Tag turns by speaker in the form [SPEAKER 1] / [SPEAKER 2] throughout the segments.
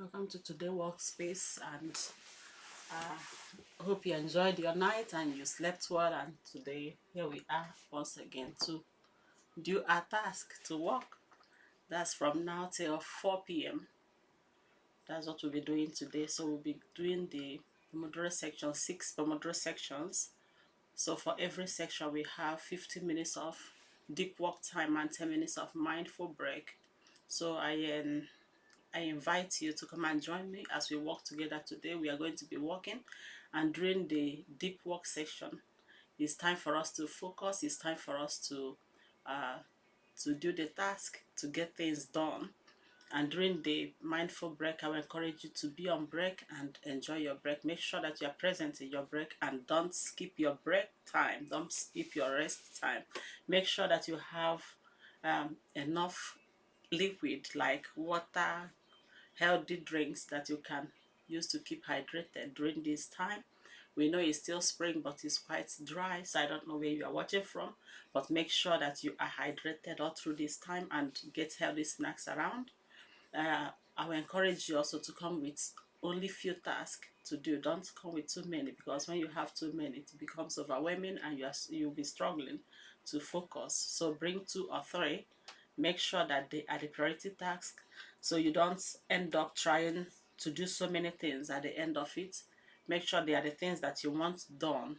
[SPEAKER 1] Welcome to Today Workspace, and hope you enjoyed your night and you slept well. And today, here we are once again to do our task to work. That's from now till 4 p.m. That's what we'll be doing today. So we'll be doing the Pomodoro section, 6 Pomodoro sections. So for every section, we have 15 minutes of deep work time and 10 minutes of mindful break. So I invite you to come and join me as we work together today. We are going to be working, and during the deep work session, it's time for us to focus. It's time for us to do the task, to get things done. And during the mindful break, I will encourage you to be on break and enjoy your break. Make sure that you are present in your break and don't skip your break time. Don't skip your rest time. Make sure that you have enough liquid like water, healthy drinks that you can use to keep hydrated during this time. We know it's still spring, but it's quite dry, so I don't know where you are watching from, but make sure that you are hydrated all through this time and get healthy snacks around. I will encourage you also to come with only few tasks to do. Don't come with too many, because when you have too many, it becomes overwhelming and you'll be struggling to focus. So bring 2 or 3. Make sure that they are the priority tasks, so you don't end up trying to do so many things at the end of it. Make sure they are the things that you want done.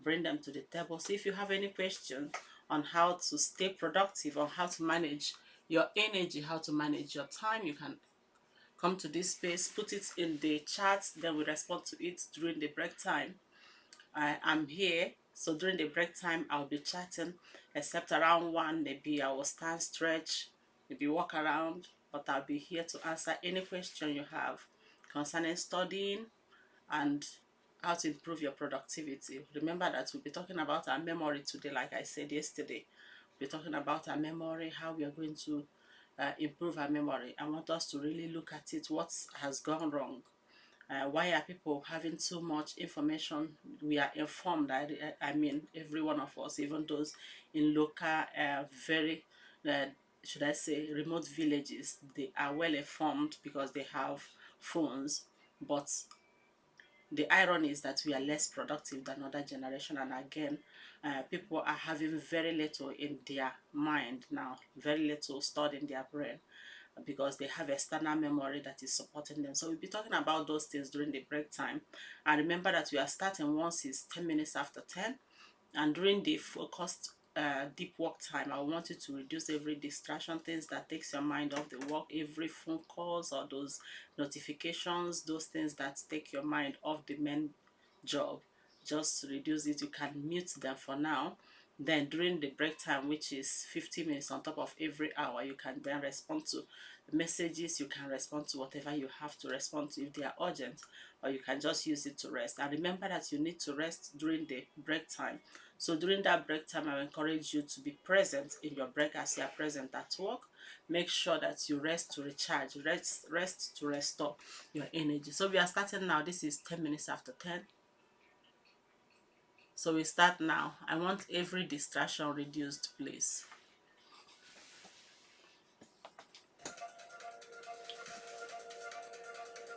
[SPEAKER 1] Bring them to the table. So if you have any question on how to stay productive, or how to manage your energy, how to manage your time, you can come to this space, put it in the chat, then we respond to it during the break time. I'm here, so during the break time I'll be chatting, except around 1 maybe I will stand, stretch, maybe walk around, but I'll be here to answer any question you have concerning studying and how to improve your productivity. Remember that we'll be talking about our memory today. Like I said yesterday, we're talking about our memory, how we are going to improve our memory. I want us to really look at it. What has gone wrong? Why are people having so much information? We are informed. I mean, every one of us, even those in local, very, uh, should I say, remote villages, they are well informed because they have phones. But the irony is that we are less productive than other generation, and again, people are having very little in their mind now, very little stored in their brain, because they have external memory that is supporting them. So we'll be talking about those things during the break time. And remember that we are starting once it's 10 minutes after 10. And during the focused deep work time, I want you to reduce every distraction, things that takes your mind off the work, every phone calls or those notifications, those things that take your mind off the main job. Just reduce it. You can mute them for now. Then during the break time, which is 50 minutes on top of every hour, you can then respond to messages. You can respond to whatever you have to respond to if they are urgent, or you can just use it to rest. And remember that you need to rest during the break time. So during that break time, I encourage you to be present in your break as you are present at work. Make sure that you rest to recharge, rest to restore your energy. So we are starting now. This is 10 minutes after 10. So we start now. I want every distraction reduced, please.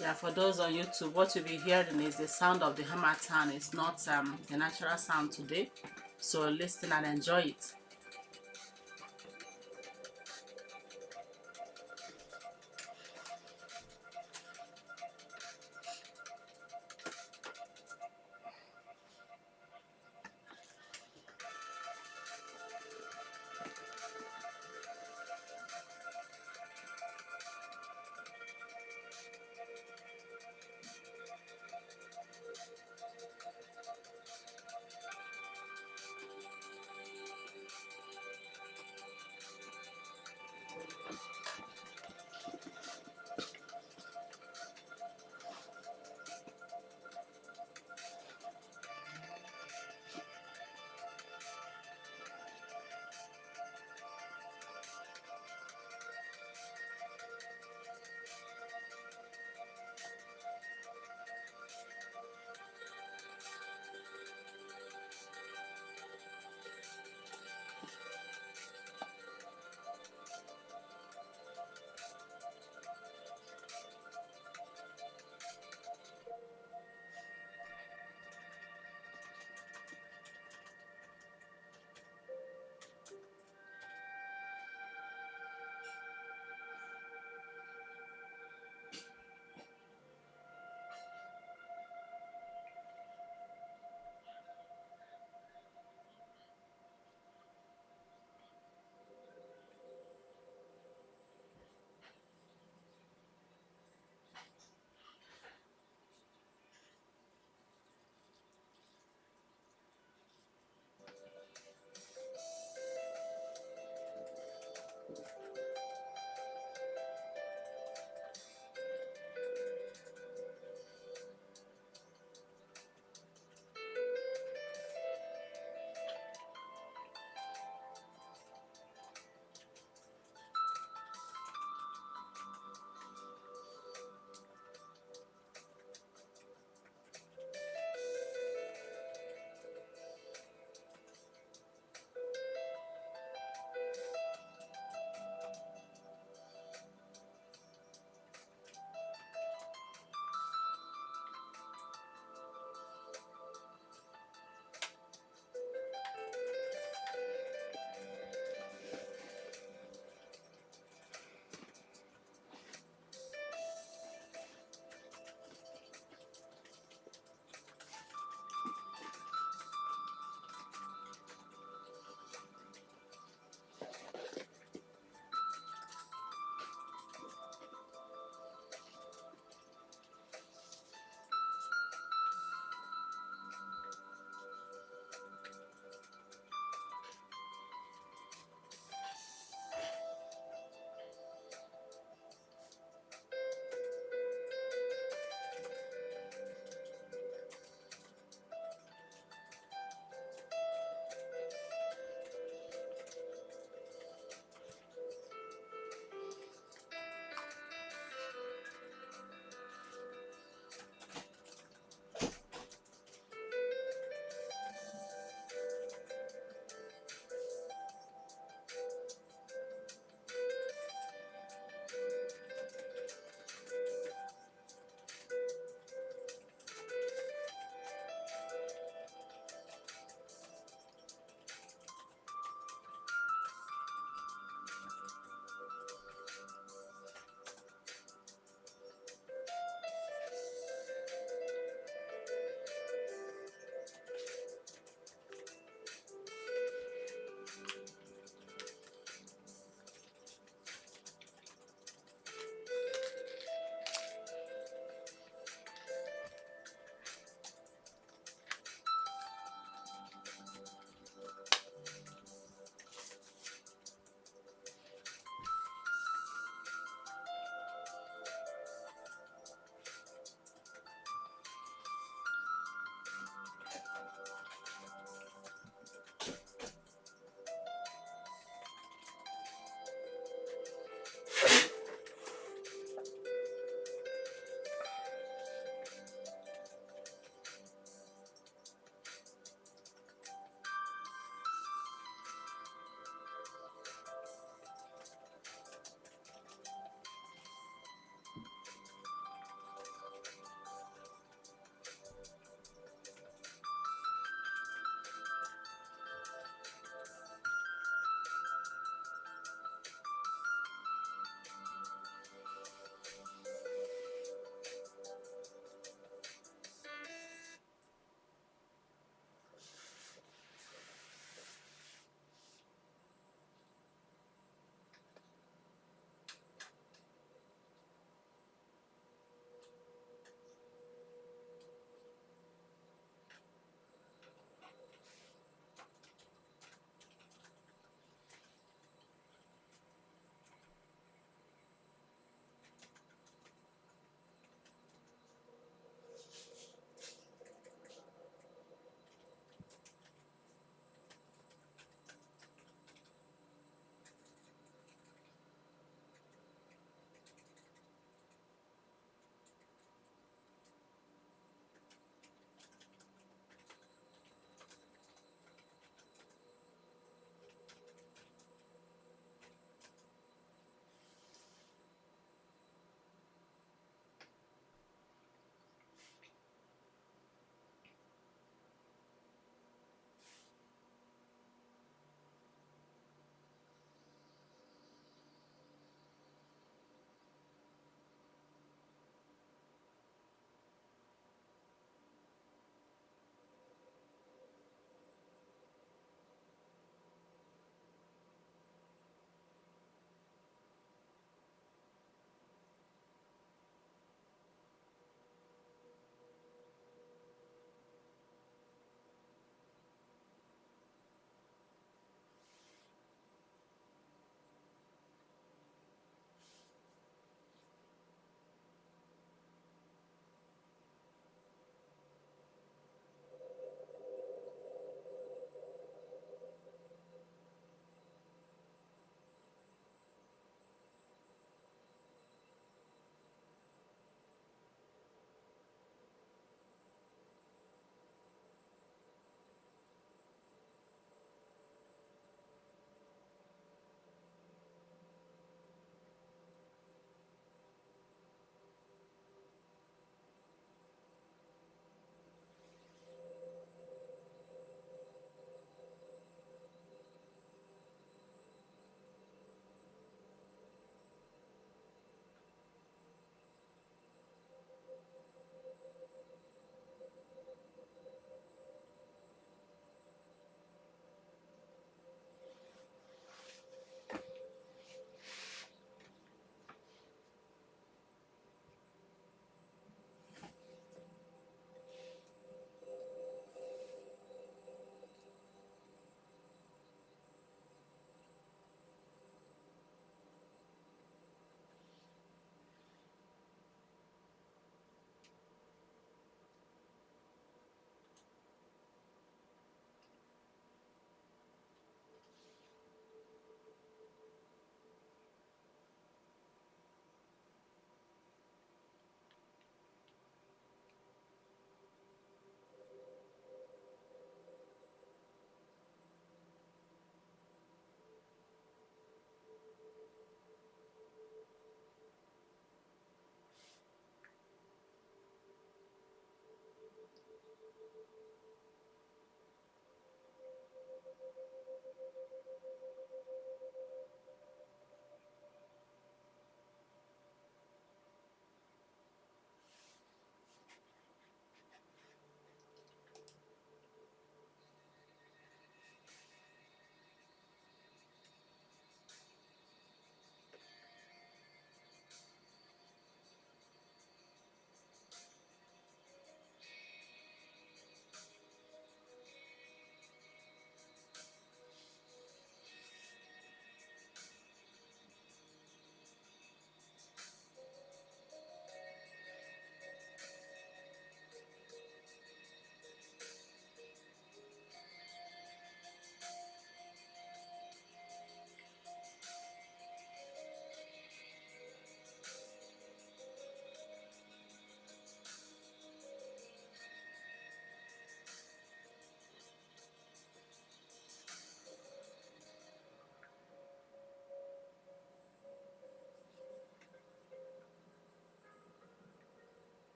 [SPEAKER 1] Yeah, for those on YouTube, what you'll be hearing is the sound of the hammer. It's not the natural sound today. So listen and enjoy it.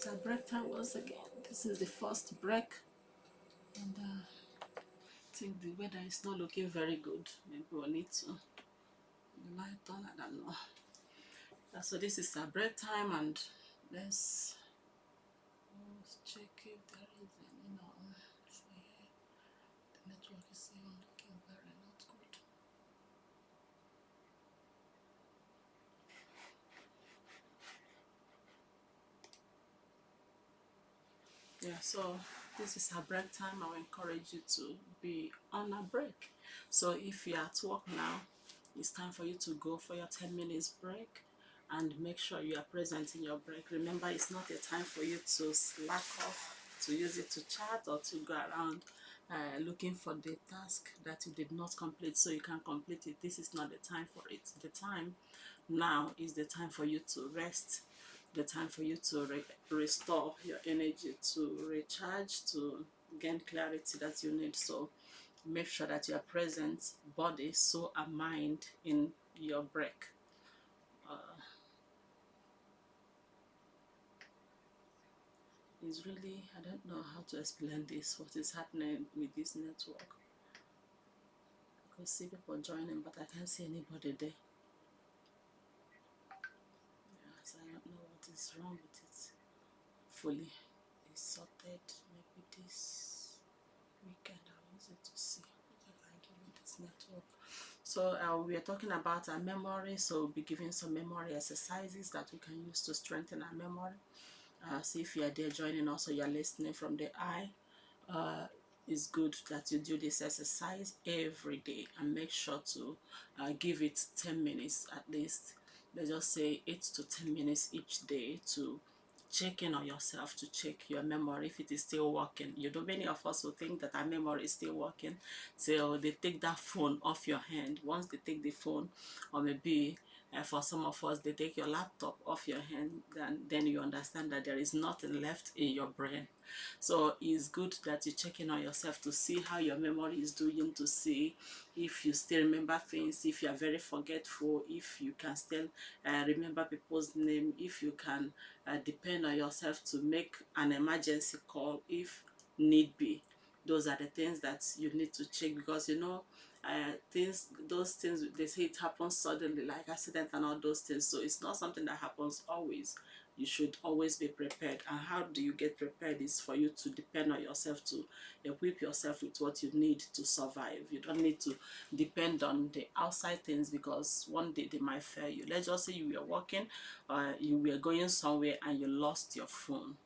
[SPEAKER 1] It's our break time once again. This is the first break, and I think the weather is not looking very good. Maybe we'll need to light on. I don't know. So this is our break time, and let's check if there is any so yeah, the network is even looking very not good. Yeah, so this is our break time. I will encourage you to be on a break. So if you're at work now, it's time for you to go for your 10 minutes break, and make sure you are present in your break. Remember, it's not a time for you to slack off, to use it to chat or to go around looking for the task that you did not complete so you can complete it. This is not the time for it. The time now is the time for you to rest, the time for you to restore your energy, to recharge, to gain clarity that you need. So make sure that you are present, body, soul, and mind in your break. It's really, I don't know how to explain this, what is happening with this network. I could see people joining, but I can't see anybody there. Yes, I don't know what is wrong with it. Fully it's sorted. Maybe this weekend I'll use it to see if I give it this network. So we are talking about our memory, so we'll be giving some memory exercises that we can use to strengthen our memory. So if you are there joining us or you're listening from the eye, it's good that you do this exercise every day, and make sure to give it 10 minutes at least. Let's just say 8 to 10 minutes each day to check in on yourself, to check your memory if it is still working. You know, many of us will think that our memory is still working, so they take that phone off your hand. Once they take the phone, or maybe for some of us they take your laptop off your hand, then you understand that there is nothing left in your brain. So it's good that you check in on yourself to see how your memory is doing, to see if you still remember things, if you are very forgetful, if you can still remember people's name, if you can depend on yourself to make an emergency call if need be. Those are the things that you need to check, because you know those things, they say it happens suddenly, like accident and all those things. So it's not something that happens always. You should always be prepared. And how do you get prepared is for you to depend on yourself, to equip yourself with what you need to survive. You don't need to depend on the outside things, because one day they might fail you. Let's just say you were walking, you were going somewhere and you lost your phone,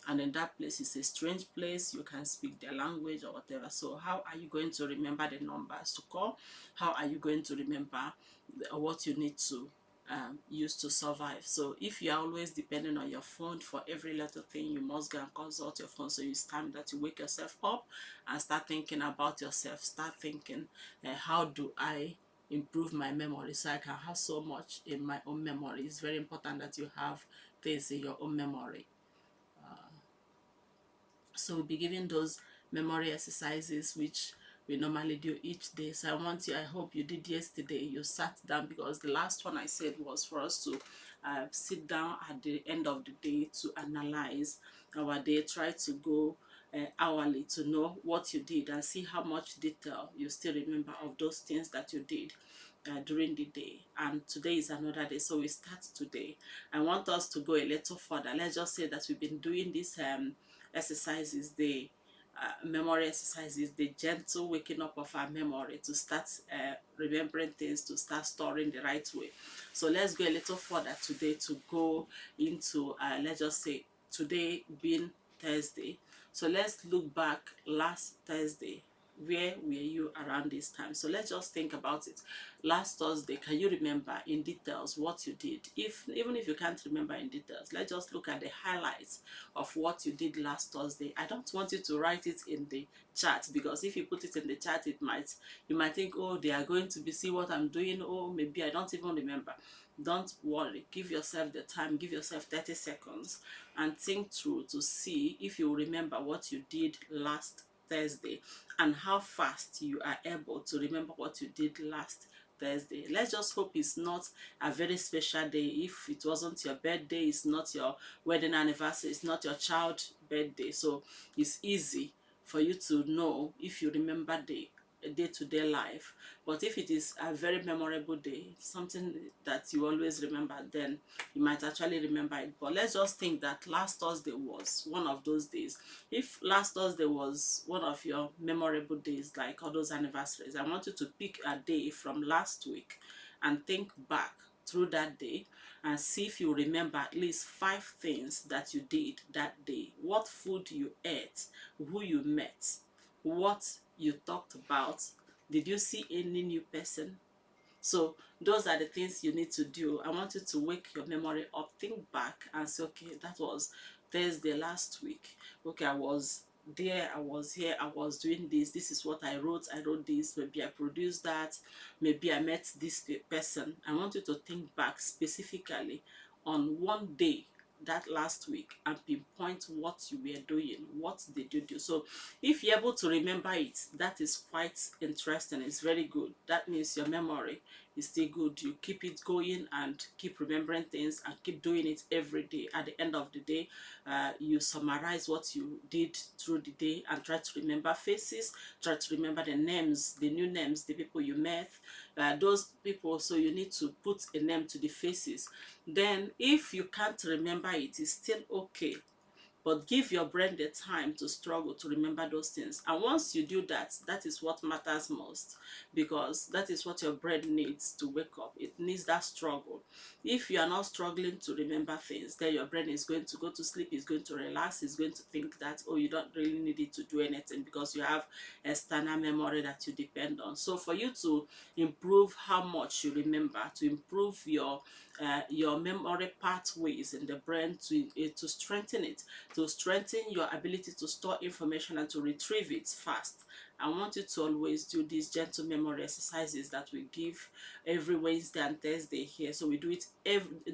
[SPEAKER 1] and in that place is a strange place, you can speak their language or whatever. So how are you going to remember the numbers to call? How are you going to remember what you need to use to survive? So if you are always depending on your phone for every little thing, you must go and consult your phone. So it's time that you wake yourself up and start thinking about yourself. Start thinking, how do I improve my memory so I can have so much in my own memory? It's very important that you have things in your own memory. So we'll be giving those memory exercises which we normally do each day. So I hope you did yesterday, you sat down, because the last one I said was for us to sit down at the end of the day to analyze our day, try to go hourly to know what you did and see how much detail you still remember of those things that you did during the day. And today is another day, so we start today. I want us to go a little further. Let's just say that we've been doing this exercises, the memory exercises, the gentle waking up of our memory to start remembering things, to start storing the right way. So let's go a little further today to go into, let's just say today being Thursday. So let's look back last Thursday. Where were you around this time? So let's just think about it. Last Thursday, can you remember in details what you did? Even if you can't remember in details, let's just look at the highlights of what you did last Thursday. I don't want you to write it in the chat, because if you put it in the chat, you might think, oh, they are going to be see what I'm doing, oh, maybe I don't even remember. Don't worry, give yourself the time, give yourself 30 seconds and think through to see if you remember what you did last Thursday and how fast you are able to remember what you did last Thursday. Let's just hope it's not a very special day. If it wasn't your birthday, it's not your wedding anniversary, it's not your child birthday. So it's easy for you to know if you remember the day-to-day life. But if it is a very memorable day, something that you always remember, then you might actually remember it. But let's just think that last Thursday was one of those days. If last Thursday was one of your memorable days, like all those anniversaries, I want you to pick a day from last week and think back through that day and see if you remember at least 5 things that you did that day. What food you ate, who you met, what you talked about, did you see any new person? So those are the things you need to do. I want you to wake your memory up, think back and say, okay, that was Thursday last week. Okay, I was there, I was here, I was doing this is what I wrote this, maybe I produced that, maybe I met this person. I want you to think back specifically on one day that last week and pinpoint what you were doing, what did you do. So if you're able to remember it, that is quite interesting. It's very good. That means your memory is still good. You keep it going and keep remembering things and keep doing it every day. At the end of the day, you summarize what you did through the day and try to remember faces, try to remember the names, the new names, the people you met, those people. So you need to put a name to the faces. Then if you can't remember it, it's still okay, but give your brain the time to struggle to remember those things. And once you do that, that is what matters most, because that is what your brain needs to wake up. It needs that struggle. If you are not struggling to remember things, then your brain is going to go to sleep, it's going to relax, it's going to think that, oh, you don't really need it to do anything because you have external memory that you depend on. So for you to improve how much you remember, to improve your memory pathways in the brain, to strengthen it, to strengthen your ability to store information and to retrieve it fast, I want you to always do these gentle memory exercises that we give every Wednesday and Thursday here. So we do it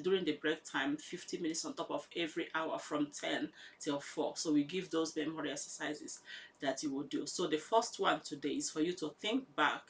[SPEAKER 1] during the break time, 50 minutes on top of every hour from 10 till 4. So we give those memory exercises that you will do. So the first one today is for you to think back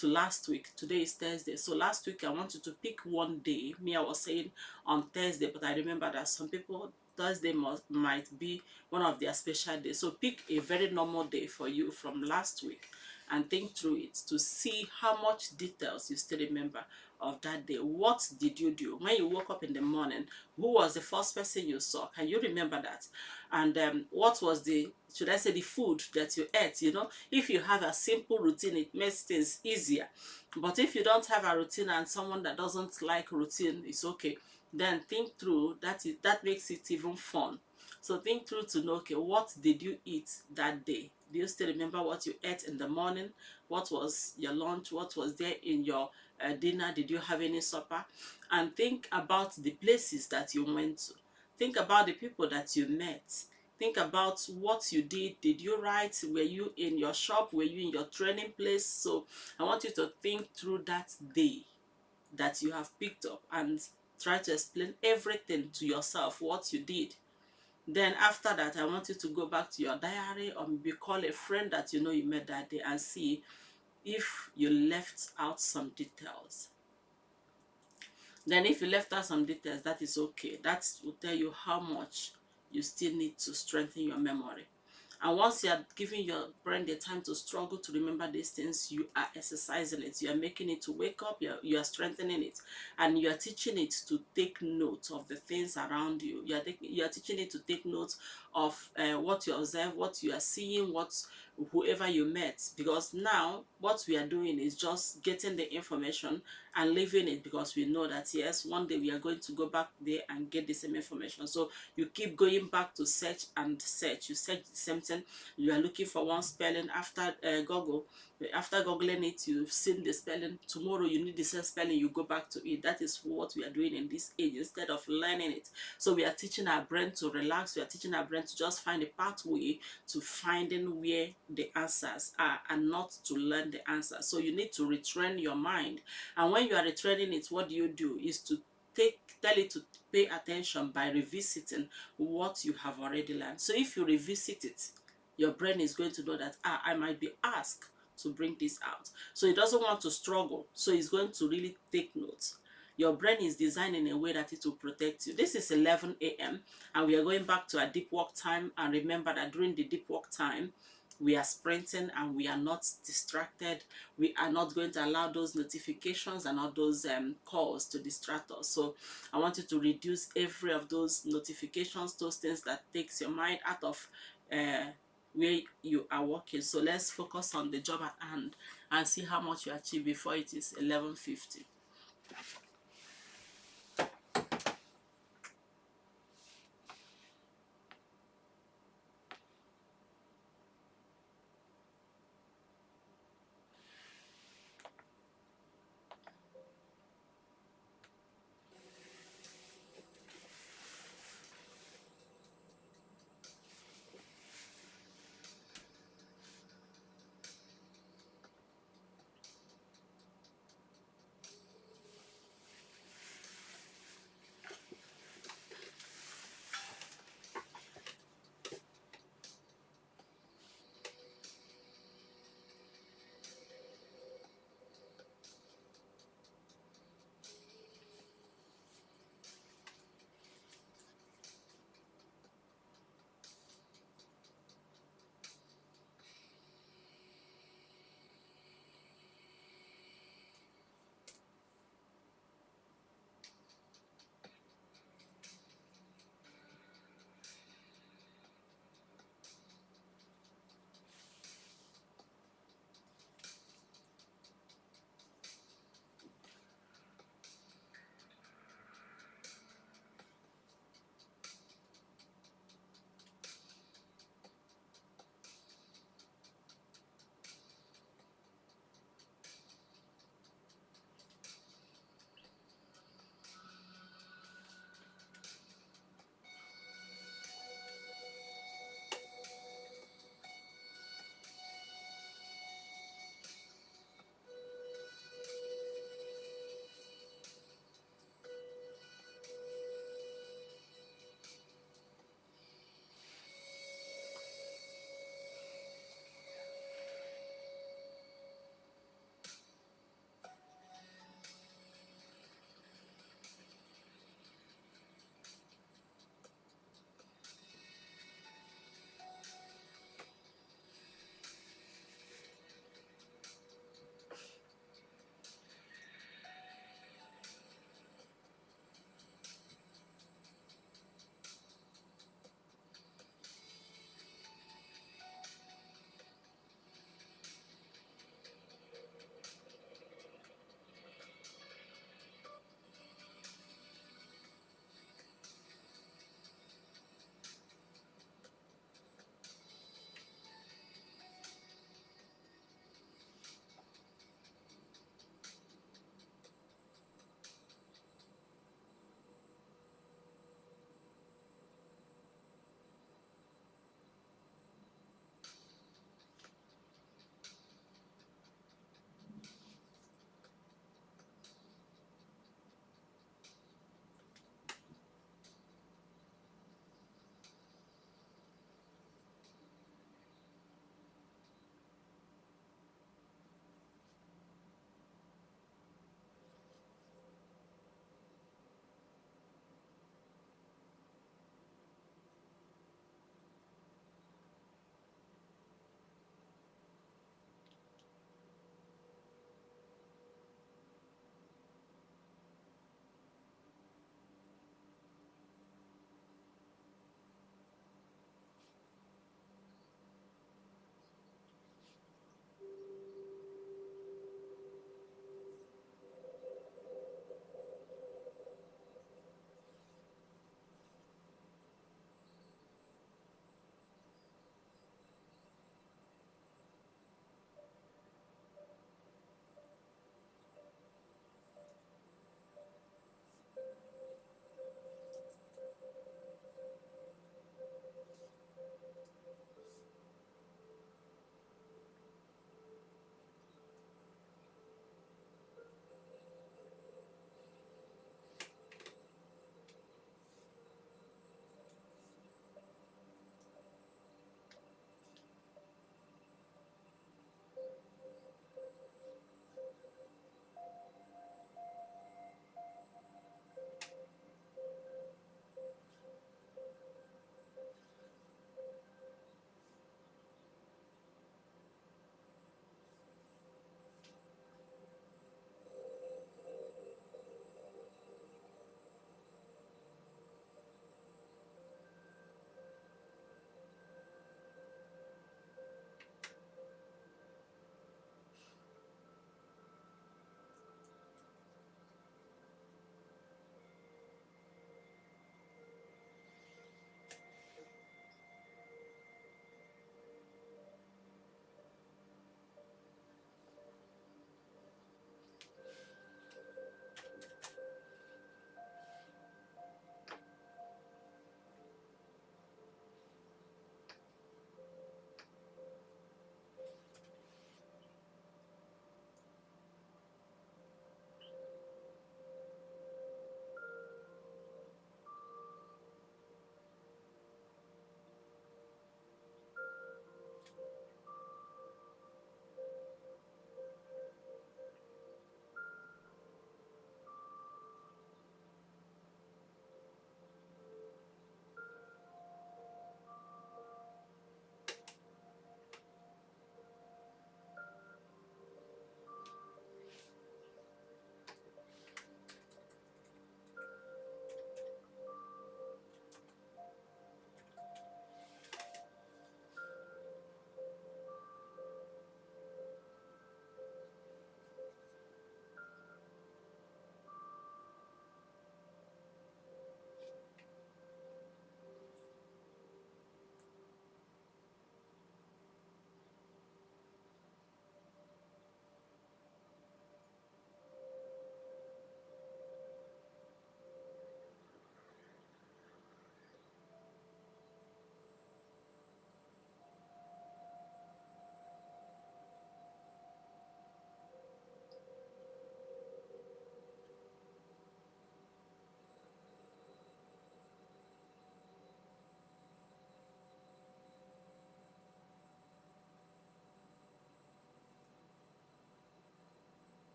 [SPEAKER 1] to last week. Today is Thursday. So last week I want you to pick one day. Me, I was saying on Thursday, but I remember that some people Thursday might be one of their special days. So pick a very normal day for you from last week and think through it to see how much details you still remember of that day. What did you do when you woke up in the morning? Who was the first person you saw? Can you remember that? And what was the, should I say, the food that you ate? You know, if you have a simple routine, it makes things easier. But if you don't have a routine and someone that doesn't like routine, it's okay. Then think through that. That makes it even fun. So think through to know, okay, what did you eat that day? Do you still remember what you ate in the morning? What was your lunch? What was there in your dinner? Did you have any supper? And think about the places that you went to. Think about the people that you met. Think about what you did. Did you write? Were you in your shop? Were you in your training place? So I want you to think through that day that you have picked up and try to explain everything to yourself, what you did. Then after that, I want you to go back to your diary or maybe call a friend that you know you met that day and see if you left out some details. Then if you left out some details, that is okay. That will tell you how much you still need to strengthen your memory. And once you are giving your brain the time to struggle to remember these things, you are exercising it. You are making it to wake up. You are strengthening it. And you are teaching it to take note of the things around you. You are teaching it to take note of what you observe, what you are seeing, whoever you met. Because now what we are doing is just getting the information and leaving it, because we know that yes, one day we are going to go back there and get the same information. So you keep going back to search and search. You search the same thing. You are looking for one spelling after Google. After googling it, you've seen the spelling. Tomorrow you need the same spelling, you go back to it. That is what we are doing in this age instead of learning it. So we are teaching our brain to relax. We are teaching our brain to just find a pathway to finding where the answers are and not to learn the answers. So you need to retrain your mind. And when you are retraining it, what do is to tell it to pay attention by revisiting what you have already learned. So if you revisit it, your brain is going to know that I might be asked to bring this out. So it doesn't want to struggle. So it's going to really take notes. Your brain is designed in a way that it will protect you. This is 11 a.m. and we are going back to our deep work time. And remember that during the deep work time, we are sprinting and we are not distracted. We are not going to allow those notifications and all those calls to distract us. So I want you to reduce every of those notifications, those things that takes your mind out of where you are working. So let's focus on the job at hand and see how much you achieve before it is 11:50.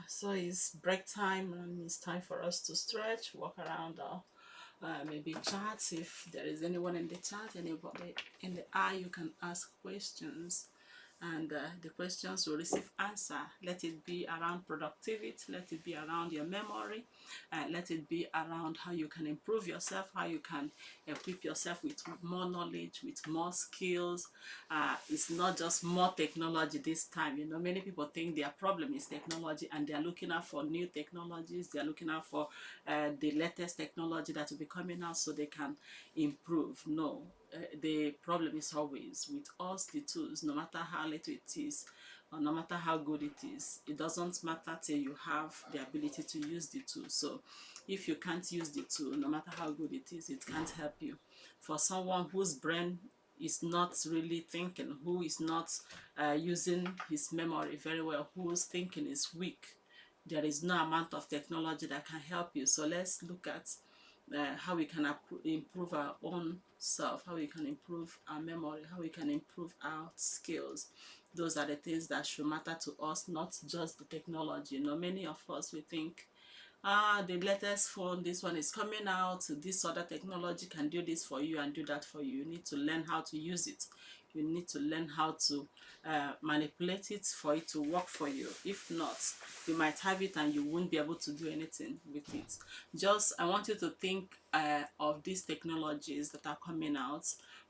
[SPEAKER 1] So it's break time and it's time for us to stretch, walk around, or maybe chat. If there is anyone in the chat, anybody in the eye, you can ask questions, and the questions will receive answer. Let it be around productivity, let it be around your memory, let it be around how you can improve yourself, how you can equip yourself with more knowledge, with more skills. It's not just more technology this time. You know, many people think their problem is technology, and they are looking out for new technologies. They are looking out for the latest technology that will be coming out so they can improve. No, the problem is always with us, the tools, no matter how little it is, or no matter how good it is, it doesn't matter till you have the ability to use the tool. So if you can't use the tool, no matter how good it is, it can't help you. For someone whose brain is not really thinking, who is not using his memory very well, whose thinking is weak, there is no amount of technology that can help you. So let's look at how we can improve our own self, how we can improve our memory, how we can improve our skills. Those are the things that should matter to us, not just the technology. You know, many of us, we think, the latest phone, this one is coming out, this other technology can do this for you and do that for you. You need to learn how to use it. You need to learn how to manipulate it for it to work for you. If not, you might have it and you won't be able to do anything with it. Just, I want you to think of these technologies that are coming out,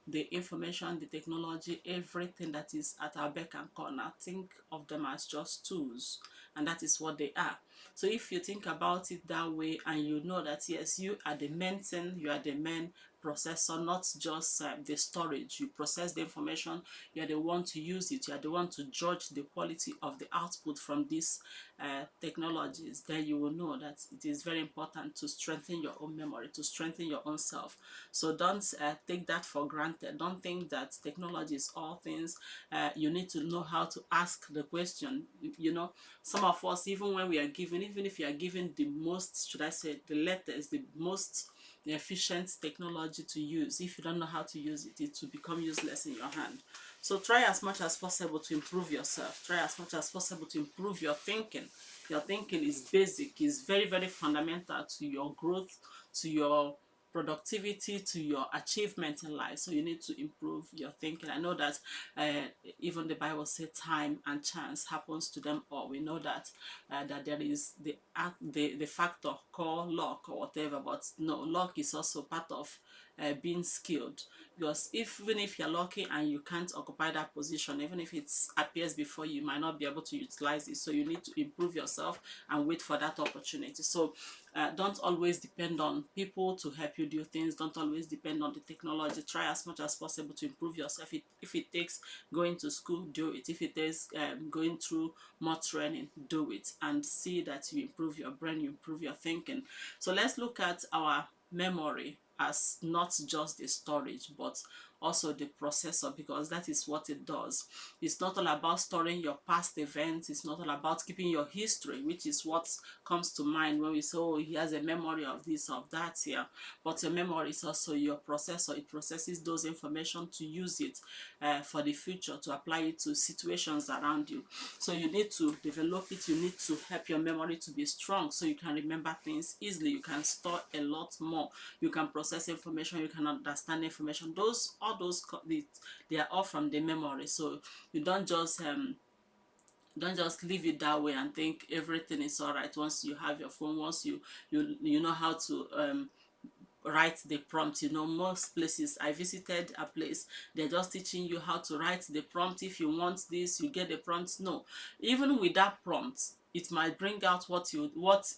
[SPEAKER 1] the information, the technology, everything that is at our beck and call. Now think of them as just tools, and that is what they are. So if you think about it that way, and you know that yes, you are the main thing, you are the main processor, not just the storage. You process the information, you are the one to use it, you are the one to judge the quality of the output from these technologies. Then you will know that it is very important to strengthen your own memory, to strengthen your own self. So don't take that for granted. Don't think that technology is all things. You need to know how to ask the question. You know, some of us, even when we are given, even if you are given the most, should I say, the latest, the most efficient technology to use, if you don't know how to use it, it will become useless in your hand. So try as much as possible to improve yourself. Try as much as possible to improve your thinking. Your thinking is basic, is very, very fundamental to your growth, to your productivity, to your achievement in life. So you need to improve your thinking. I know that even the Bible says time and chance happens to them all. We know that that there is the factor called luck or whatever, but no, luck is also part of being skilled. Because even if you're lucky and you can't occupy that position, even if it appears before you, you might not be able to utilize it. So you need to improve yourself and wait for that opportunity. So don't always depend on people to help you do things. Don't always depend on the technology. Try as much as possible to improve yourself. If it takes going to school, do it. If it takes going through more training, do it, and see that you improve your brain, you improve your thinking. So let's look at our memory as not just the storage, but also the processor, because that is what it does. It's not all about storing your past events. It's not all about keeping your history, which is what comes to mind when we say, oh, he has a memory of this, of that here. But your memory is also your processor. It processes those information to use it for the future, to apply it to situations around you. So you need to develop it. You need to help your memory to be strong so you can remember things easily. You can store a lot more. You can process information. You can understand information. All those they are all from the memory. So you don't just leave it that way and think everything is all right once you have your phone, once you know how to write the prompt. You know, most places, I visited a place, they're just teaching you how to write the prompt. If you want this, you get the prompt. No, even with that prompt, it might bring out what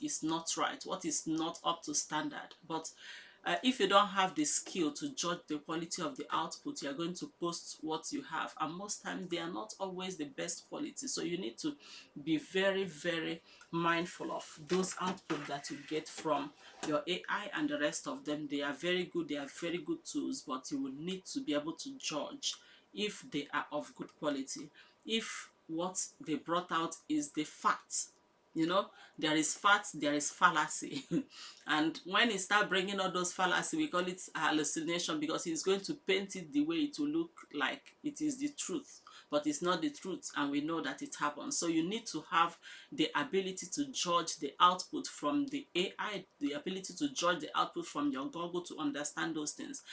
[SPEAKER 1] is not right, what is not up to standard. But if you don't have the skill to judge the quality of the output, you are going to post what you have, and most times they are not always the best quality. So you need to be very, very mindful of those outputs that you get from your AI and the rest of them. They are very good, they are very good tools, but you will need to be able to judge if they are of good quality, if what they brought out is the fact. You know, there is fact, there is fallacy. And when he start bringing all those fallacy, we call it hallucination, because he's going to paint it the way it will look like it is the truth. but it's not the truth, and we know that it happens. So you need to have the ability to judge the output from the AI, the ability to judge the output from your Google to understand those things,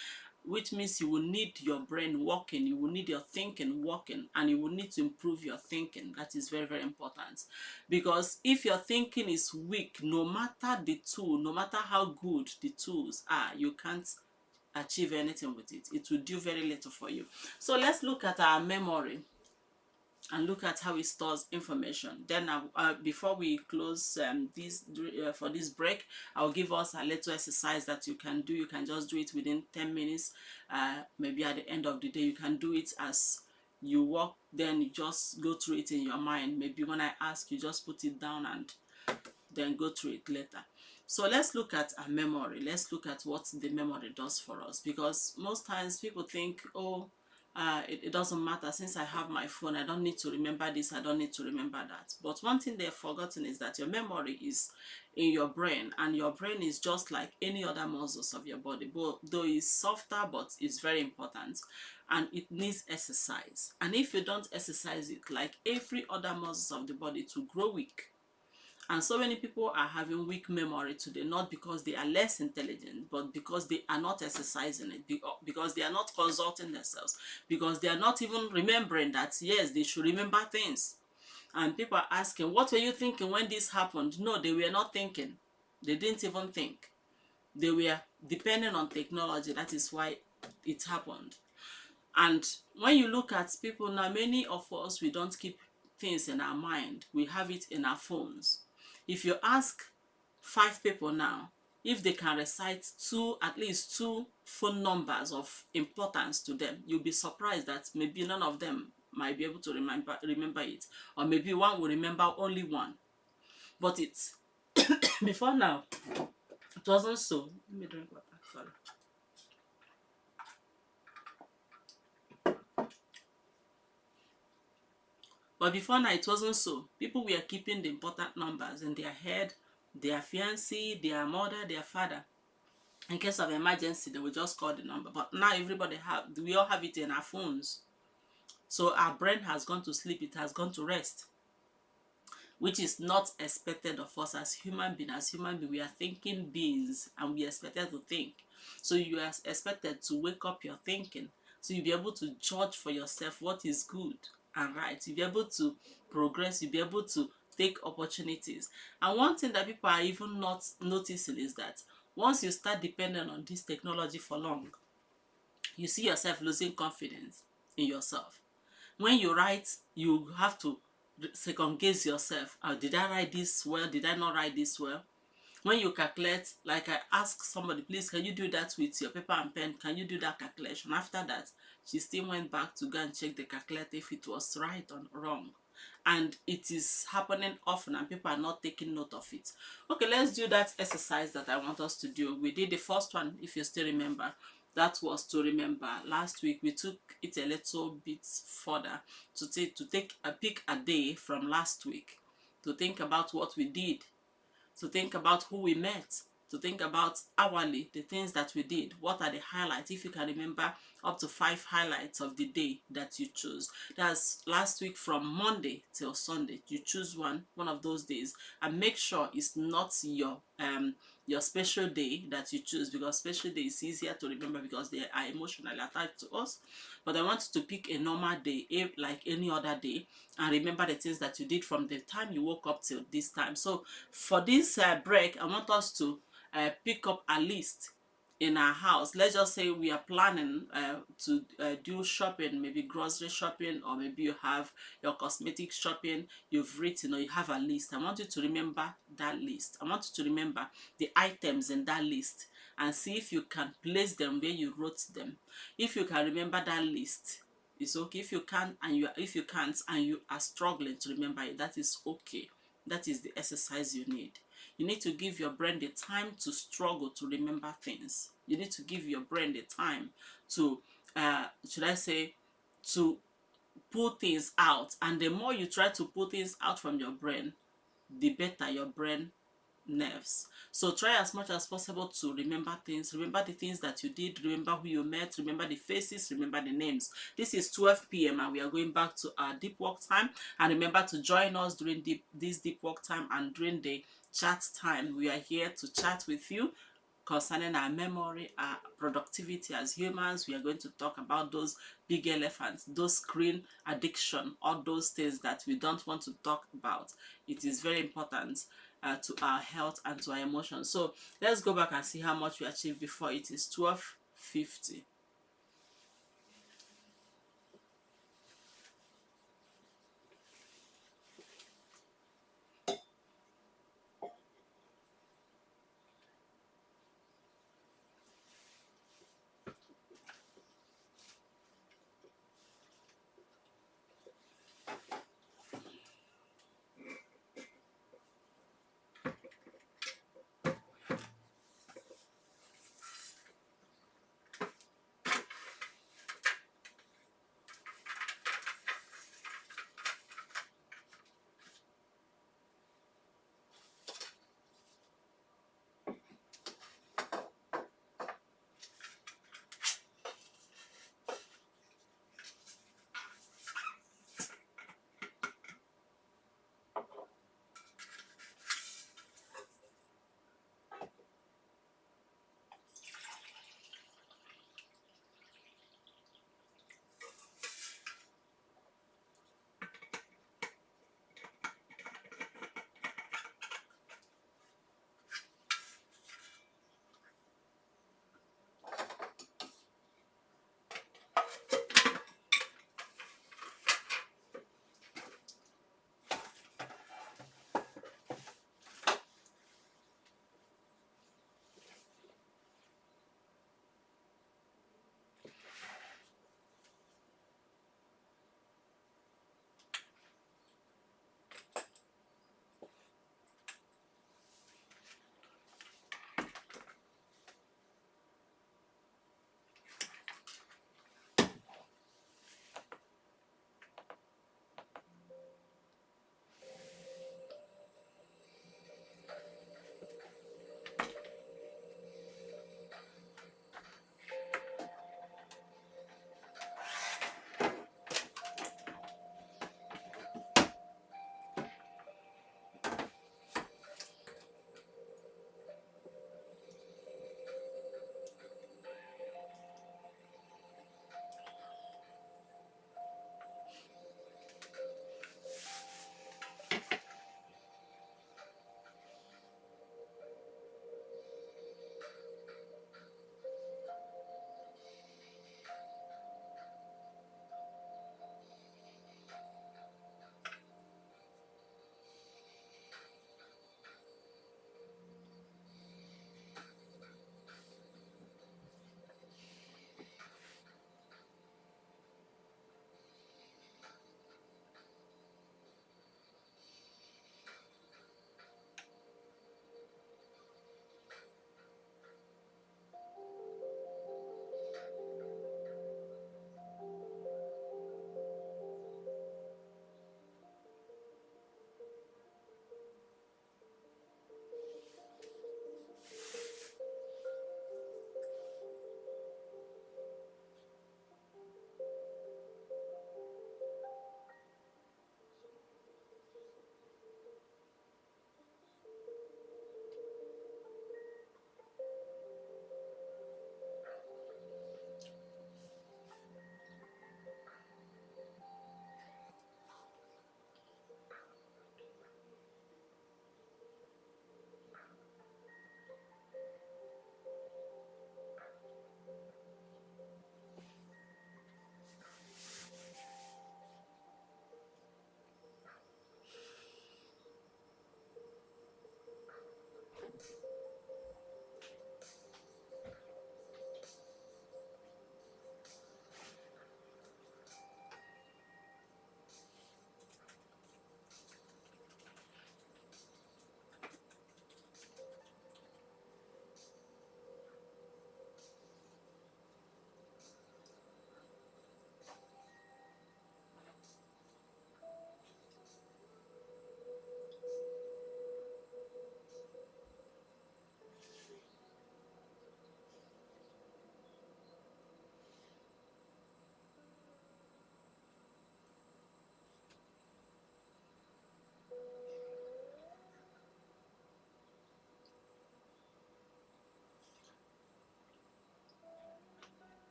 [SPEAKER 1] which means you will need your brain working, you will need your thinking working, and you will need to improve your thinking. That is very, very important. Because if your thinking is weak, no matter the tool, no matter how good the tools are, you can't achieve anything with it. It will do very little for you. So let's look at our memory and look at how it stores information. Then before we close for this break, I'll give us a little exercise that you can do. You can just do it within 10 minutes. Maybe at the end of the day, you can do it as you walk, then you just go through it in your mind. Maybe when I ask, you just put it down and then go through it later. So let's look at a memory. Let's look at what the memory does for us, because most times people think, oh, it doesn't matter, since I have my phone, I don't need to remember this, I don't need to remember that. But one thing they've forgotten is that your memory is in your brain, and your brain is just like any other muscles of your body, but though it's softer, but it's very important, and it needs exercise. And if you don't exercise it, like every other muscles of the body, to grow weak. And so many people are having weak memory today, not because they are less intelligent, but because they are not exercising it, because they are not consulting themselves, because they are not even remembering that, yes, they should remember things. And people are asking, what were you thinking when this happened? No, they were not thinking. They didn't even think. They were depending on technology. That is why it happened. And when you look at people now, many of us, we don't keep things in our mind. We have it in our phones. If you ask 5 people now if they can recite at least two phone numbers of importance to them, you'll be surprised that maybe none of them might be able to remember it, or maybe one will remember only one. But it's before now, it wasn't so. Let me drink water. Sorry. But before now, it wasn't so. People were keeping the important numbers in their head, their fiancé, their mother, their father. In case of emergency, they will just call the number. But now we all have it in our phones. So our brain has gone to sleep, it has gone to rest, which is not expected of us as human beings. As human beings, we are thinking beings, and we are expected to think. So you are expected to wake up your thinking, so you'll be able to judge for yourself what is good and right. You'll be able to progress, you'll be able to take opportunities. And one thing that people are even not noticing is that once you start depending on this technology for long, you see yourself losing confidence in yourself. When you write, you have to second guess yourself. Oh, did I write this well? Did I not write this well? When you calculate, like I ask somebody, please, can you do that with your paper and pen? Can you do that calculation? After that, she still went back to go and check the calculator if it was right or wrong. And it is happening often, and people are not taking note of it. Okay, let's do that exercise that I want us to do. We did the first one, if you still remember. That was to remember. Last week we took it a little bit further to take a pick a day from last week, to think about what we did, to think about who we met, to think about hourly the things that we did. What are the highlights? If you can remember up to 5 highlights of the day that you choose. That's last week from Monday till Sunday. You choose one of those days, and make sure it's not your special day that you choose, because special day is easier to remember because they are emotionally attached to us. But I want you to pick a normal day, like any other day, and remember the things that you did from the time you woke up till this time. So for this break, I want us to pick up a list in our house. Let's just say we are planning to do shopping, maybe grocery shopping, or maybe you have your cosmetic shopping you've written, or you have a list. I want you to remember that list. I want you to remember the items in that list, and see if you can place them where you wrote them. If you can remember that list, it's okay. If you can't and you are struggling to remember it, that is okay. That is the exercise you need. You need to give your brain the time to struggle to remember things. You need to give your brain the time to should I say, to pull things out. And the more you try to pull things out from your brain, the better your brain nerves. So try as much as possible to remember things. Remember the things that you did, remember who you met, remember the faces, remember the names. This is 12 p.m. and we are going back to our deep work time. And remember to join us during this deep work time and during the chat time. We are here to chat with you concerning our memory, our productivity as humans. We are going to talk about those big elephants, those screen addiction, all those things that we don't want to talk about. It is very important to our health and to our emotions. So let's go back and see how much we achieved before. It is 12:50.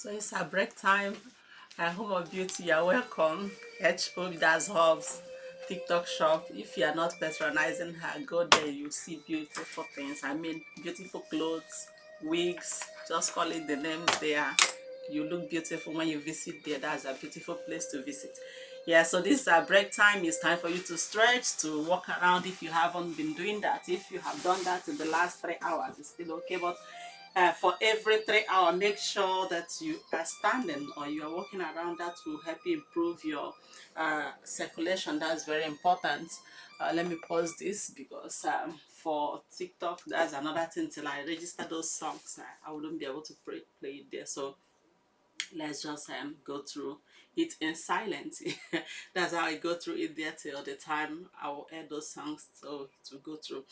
[SPEAKER 1] So it's a break time. Home of Beauty, you're welcome. HO, that's Hubs, TikTok shop. If you are not patronizing her, go there. You see beautiful things. I mean, beautiful clothes, wigs. Just call it the names there. You look beautiful when you visit there. That's a beautiful place to visit. Yeah, so this break time. Is time for you to stretch, to walk around if you haven't been doing that. If you have done that in the last 3 hours, it's still okay. But for every 3 hours, make sure that you are standing or you are walking around. That will help you improve your circulation. That's very important. Let me pause this because for TikTok, that's another thing. Till I register those songs, I wouldn't be able to play it there. So let's just go through it in silence. That's how I go through it there till the time I will add those songs, so it will go through.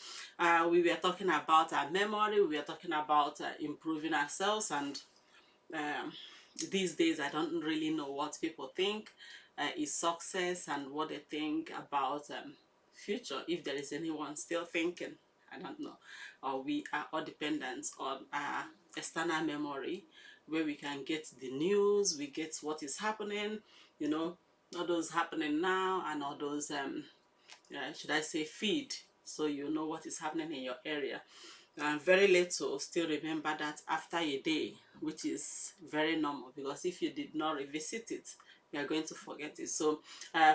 [SPEAKER 1] We were talking about our memory, we were talking about improving ourselves, and um, these days I don't really know what people think is success and what they think about future, if there is anyone still thinking. I don't know. Or we are all dependent on external memory, where we can get the news, we get what is happening, you know, all those happening now, and all those should I say feed, so you know what is happening in your area. Very little still remember that after a day, which is very normal, because if you did not revisit it, you are going to forget it. So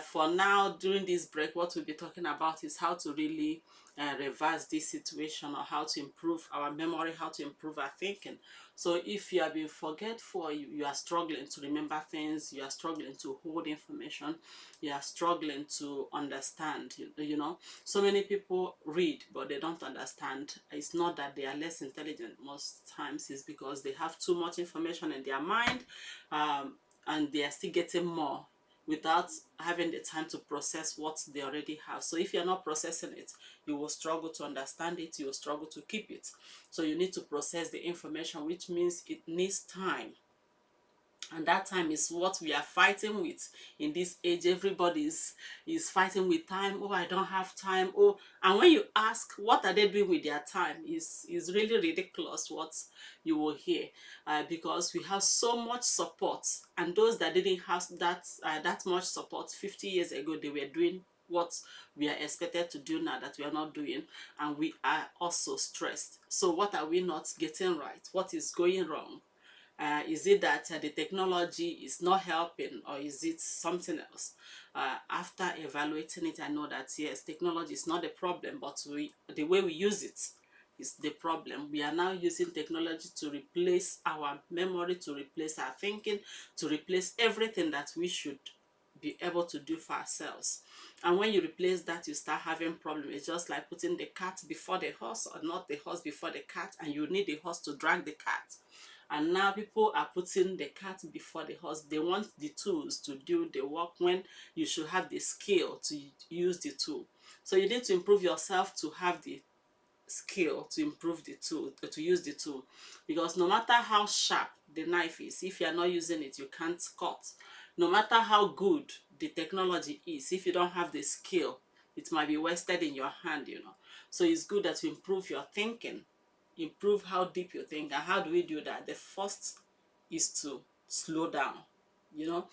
[SPEAKER 1] for now, during this break, what we'll be talking about is how to really reverse this situation, or how to improve our memory, how to improve our thinking. So if you have been forgetful, you are struggling to remember things, you are struggling to hold information, you are struggling to understand, you know, so many people read but they don't understand. It's not that they are less intelligent. Most times it's because they have too much information in their mind, and they are still getting more without having the time to process what they already have. So if you're not processing it, you will struggle to understand it, you will struggle to keep it. So you need to process the information, which means it needs time. And that time is what we are fighting with in this age. Everybody is fighting with time. Oh, I don't have time. Oh, and when you ask what are they doing with their time, is really ridiculous what you will hear, because we have so much support, and those that didn't have that much support 50 years ago, they were doing what we are expected to do now that we are not doing, and we are also stressed. So what are we not getting right? What is going wrong? Is it that the technology is not helping, or is it something else? After evaluating it, I know that yes, technology is not the problem, but the way we use it is the problem. We are now using technology to replace our memory, to replace our thinking, to replace everything that we should be able to do for ourselves. And when you replace that, you start having problems. It's just like putting the cat before the horse, or not the horse before the cat, and you need the horse to drag the cat. And now people are putting the cat before the horse. They want the tools to do the work when you should have the skill to use the tool. So you need to improve yourself to have the skill to improve the tool, to use the tool. Because no matter how sharp the knife is, if you are not using it, you can't cut. No matter how good the technology is, if you don't have the skill, it might be wasted in your hand, you know. So it's good that you improve your thinking, improve how deep you think. And how do we do that? The first is to slow down, you know.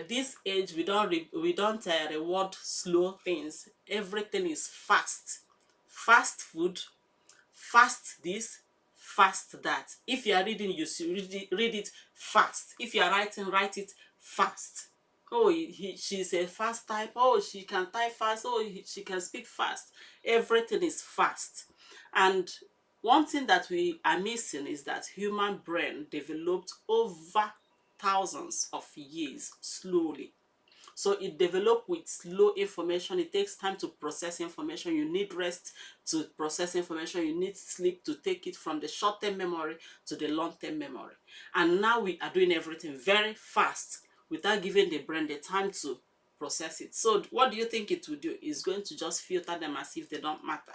[SPEAKER 1] This age, we don't reward slow things. Everything is fast. Fast food, fast this, fast that. If you are reading, you should read it fast. If you are writing, write it fast. Oh, she's a fast type. Oh, she can type fast. Oh, she can speak fast. Everything is fast. And one thing that we are missing is that human brain developed over thousands of years slowly. So it develops with slow information. It takes time to process information. You need rest to process information. You need sleep to take it from the short-term memory to the long-term memory. And now we are doing everything very fast without giving the brain the time to process it. So what do you think it will do? It's going to just filter them as if they don't matter.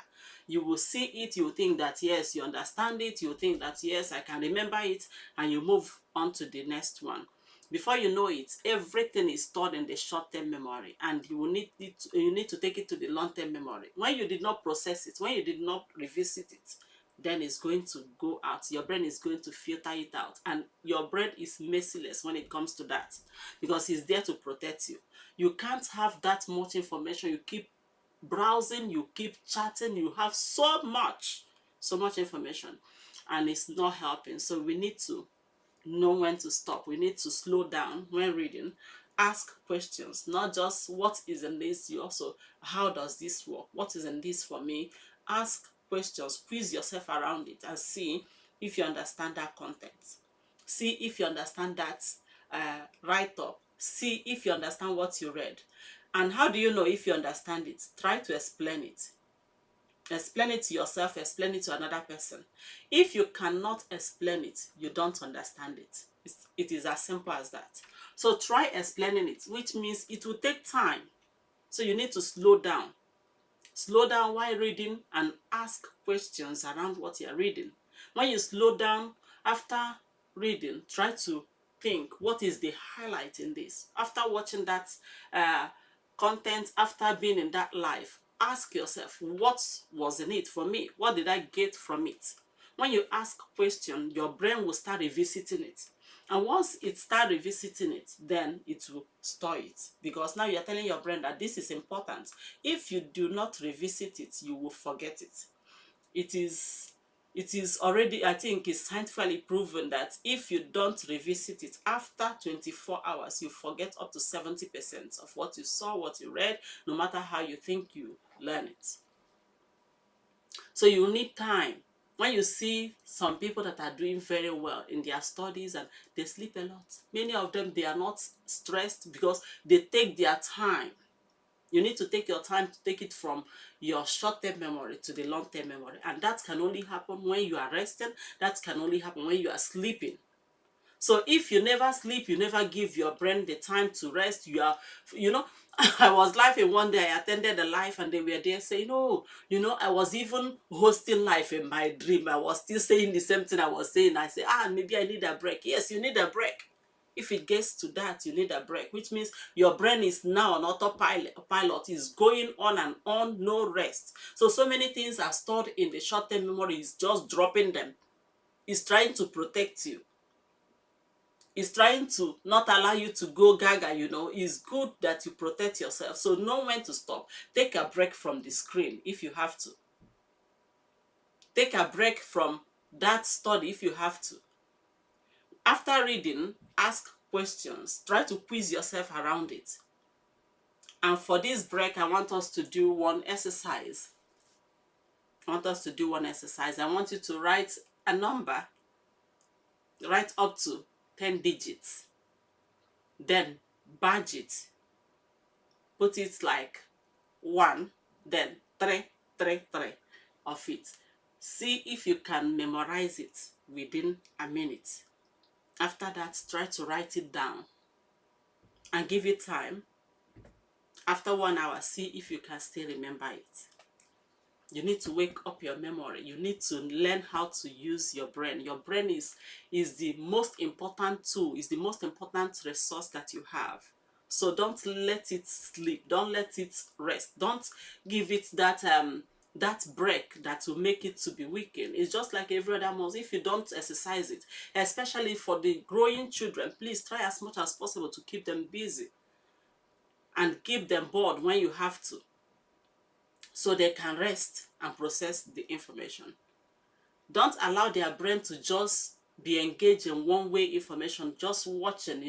[SPEAKER 1] You will see it, you think that yes, you understand it, you think that yes, I can remember it, and you move on to the next one. Before you know it, everything is stored in the short-term memory, and you need to take it to the long-term memory. When you did not process it, when you did not revisit it, then it's going to go out. Your brain is going to filter it out, and your brain is merciless when it comes to that, because it's there to protect you. You can't have that much information. You keep browsing, you keep chatting, you have so much information, and it's not helping. So we need to know when to stop. We need to slow down when reading. Ask questions, not just what is in this. You also, how does this work? What is in this for me? Ask questions, quiz yourself around it, and see if you understand that content. See if you understand that write up. See if you understand what you read. And how do you know if you understand it? Try to explain it. Explain it to yourself, explain it to another person. If you cannot explain it, you don't understand it. It is as simple as that. So try explaining it, which means it will take time. So you need to slow down. Slow down while reading and ask questions around what you're reading. When you slow down after reading, try to think, what is the highlight in this? After watching that content, after being in that life, ask yourself, what was in it for me? What did I get from it? When you ask a question, your brain will start revisiting it. And once it starts revisiting it, then it will store it. Because now you're telling your brain that this is important. If you do not revisit it, you will forget it. It is already, I think, it's scientifically proven that if you don't revisit it after 24 hours, you forget up to 70% of what you saw, what you read, no matter how you think you learn it. So you need time. When you see some people that are doing very well in their studies and they sleep a lot, many of them, they are not stressed because they take their time. You need to take your time to take it from your short-term memory to the long-term memory. And that can only happen when you are resting. That can only happen when you are sleeping. So if you never sleep, you never give your brain the time to rest, I was laughing one day. I attended a live and they were there saying, oh, I was even hosting live in my dream. I was still saying the same thing I was saying. I said, maybe I need a break. Yes, you need a break. If it gets to that, you need a break, which means your brain is now on autopilot. Pilot is going on and on, no rest. So many things are stored in the short-term memory. It's just dropping them. It's trying to protect you. It's trying to not allow you to go gaga. It's good that you protect yourself. So know when to stop. Take a break from the screen if you have to. Take a break from that study if you have to. After reading, ask questions. Try to quiz yourself around it. And for this break, I want us to do one exercise. I want you to write a number. Write up to 10 digits. Then badge it. Put it like 1, then 3, 3, 3 of it. See if you can memorize it within a minute. After that, try to write it down and give it time. After 1 hour, see if you can still remember it. You need to wake up your memory. You need to learn how to use your brain. Your brain is the most important tool, is the most important resource that you have. So don't let it sleep. Don't let it rest. Don't give it that break that will make it to be weakened. It's just like every other muscle. If you don't exercise it, especially for the growing children, please try as much as possible to keep them busy and keep them bored when you have to, so they can rest and process the information. Don't allow their brain to just be engaged in one-way information, just watching.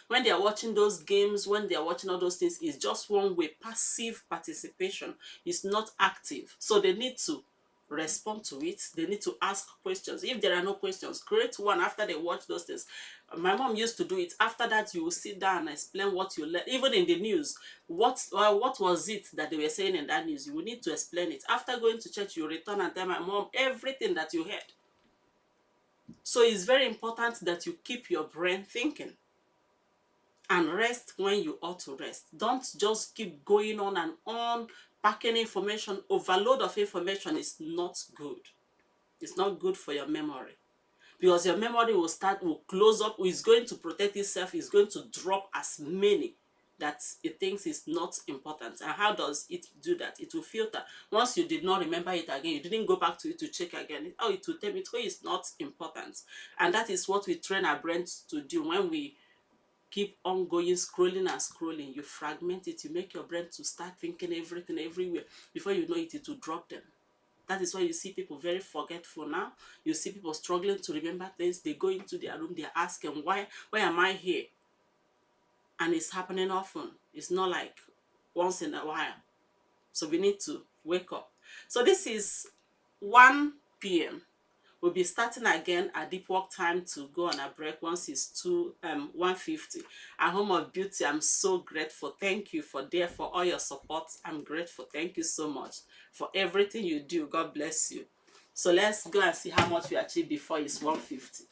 [SPEAKER 1] When they are watching those games, when they are watching all those things, it's just one way, passive participation. It's not active. So they need to respond to it. They need to ask questions. If there are no questions, create one after they watch those things. My mom used to do it. After that, you will sit down and explain what you learned. Even in the news, what was it that they were saying in that news? You will need to explain it. After going to church, you return and tell my mom everything that you heard. So it's very important that you keep your brain thinking and rest when you ought to rest. Don't just keep going on and on, packing information. Overload of information is not good. It's not good for your memory, because your memory will close up, is going to protect itself, is going to drop as many that it thinks is not important. And how does it do that? It will filter. Once you did not remember it again, you didn't go back to it to check again, oh, it will tell me it's not important. And that is what we train our brains to do. When we keep on going, scrolling and scrolling, you fragment it, you make your brain to start thinking everything everywhere. Before you know it, it will drop them. That is why you see people very forgetful now. You see people struggling to remember things. They go into their room, they're asking, why am I here? And it's happening often. It's not like once in a while. So we need to wake up. So this is 1 p.m. We'll be starting again at deep work time to go on a break once it's 1:50. At Home of Beauty, I'm so grateful. Thank you for all your support. I'm grateful. Thank you so much for everything you do. God bless you. So let's go and see how much we achieve before it's 1:50.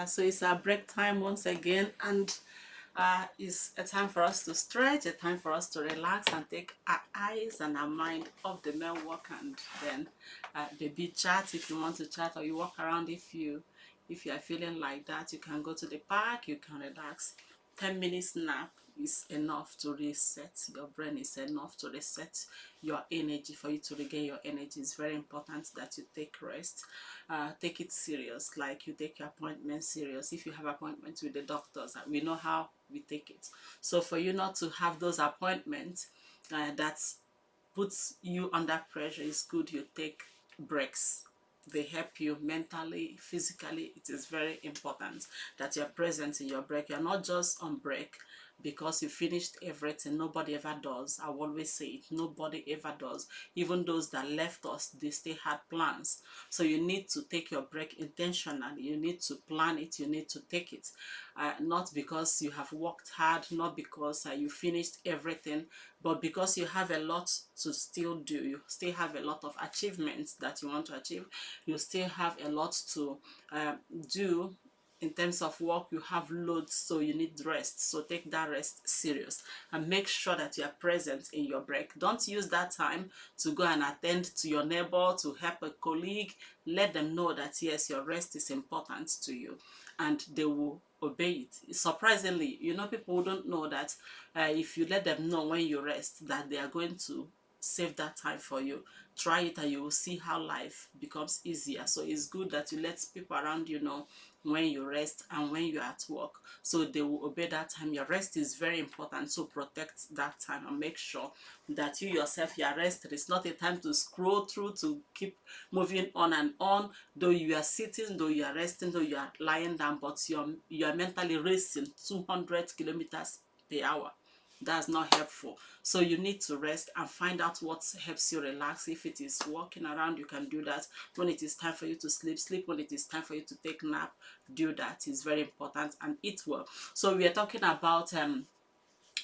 [SPEAKER 1] So it's our break time once again, and it's a time for us to stretch, a time for us to relax and take our eyes and our mind off the main work, and then maybe chat if you want to chat, or you walk around if you are feeling like that. You can go to the park, you can relax. 10 minutes nap is enough to reset your brain, is enough to reset your energy. For you to regain your energy, it's very important that you take rest. Take it serious, like you take your appointment serious. If you have appointments with the doctors, we know how we take it. So for you not to have those appointments that puts you under pressure, it's good you take breaks. They help you mentally, physically. It is very important that you're present in your break. You're not just on break because you finished everything. Nobody ever does. I always say it. Nobody ever does. Even those that left us, they still had plans. So you need to take your break intentionally. You need to plan it. You need to take it. Not because you have worked hard, not because you finished everything, but because you have a lot to still do. You still have a lot of achievements that you want to achieve. You still have a lot to do. In terms of work, you have loads, so you need rest. So take that rest serious and make sure that you are present in your break. Don't use that time to go and attend to your neighbor, to help a colleague. Let them know that yes, your rest is important to you, and they will obey it. Surprisingly, people don't know that if you let them know when you rest that they are going to save that time for you. Try it and you will see how life becomes easier. So it's good that you let people around you know when you rest and when you're at work, so they will obey that time. Your rest is very important, so protect that time and make sure that you yourself, you are rested. It's not a time to scroll through, to keep moving on and on, though you are sitting, though you are resting, though you are lying down, but you are mentally racing 200 kilometers per hour. That's not helpful. So you need to rest and find out what helps you relax. If it is walking around, you can do that. When it is time for you to sleep, sleep. When it is time for you to take nap, do that. It's very important, and eat well. So we are talking about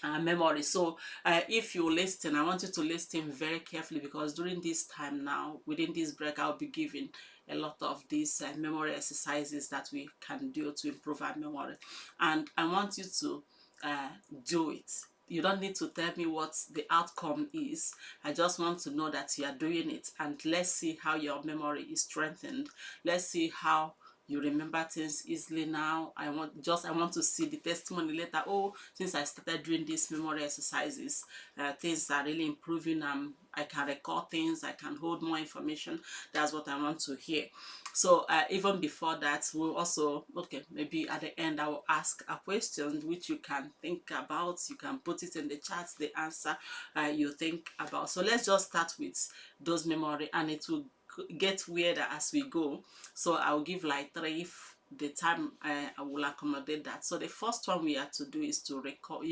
[SPEAKER 1] memory. So if you listen, I want you to listen very carefully, because during this time now, within this break, I'll be giving a lot of these memory exercises that we can do to improve our memory, and I want you to uh, do it. You don't need to tell me what the outcome is. I just want to know that you are doing it, and let's see how your memory is strengthened. Let's see how you remember things easily now. I want to see the testimony later. Oh, since I started doing these memory exercises, things are really improving. I can record things, I can hold more information. That's what I want to hear. So even before that, we'll also, okay, maybe at the end I will ask a question which you can think about. You can put it in the chat, the answer you think about. So let's just start with those memory, and it will get weirder as we go. So I'll give like 3 if the time I will accommodate that. So the first one we have to do is to record.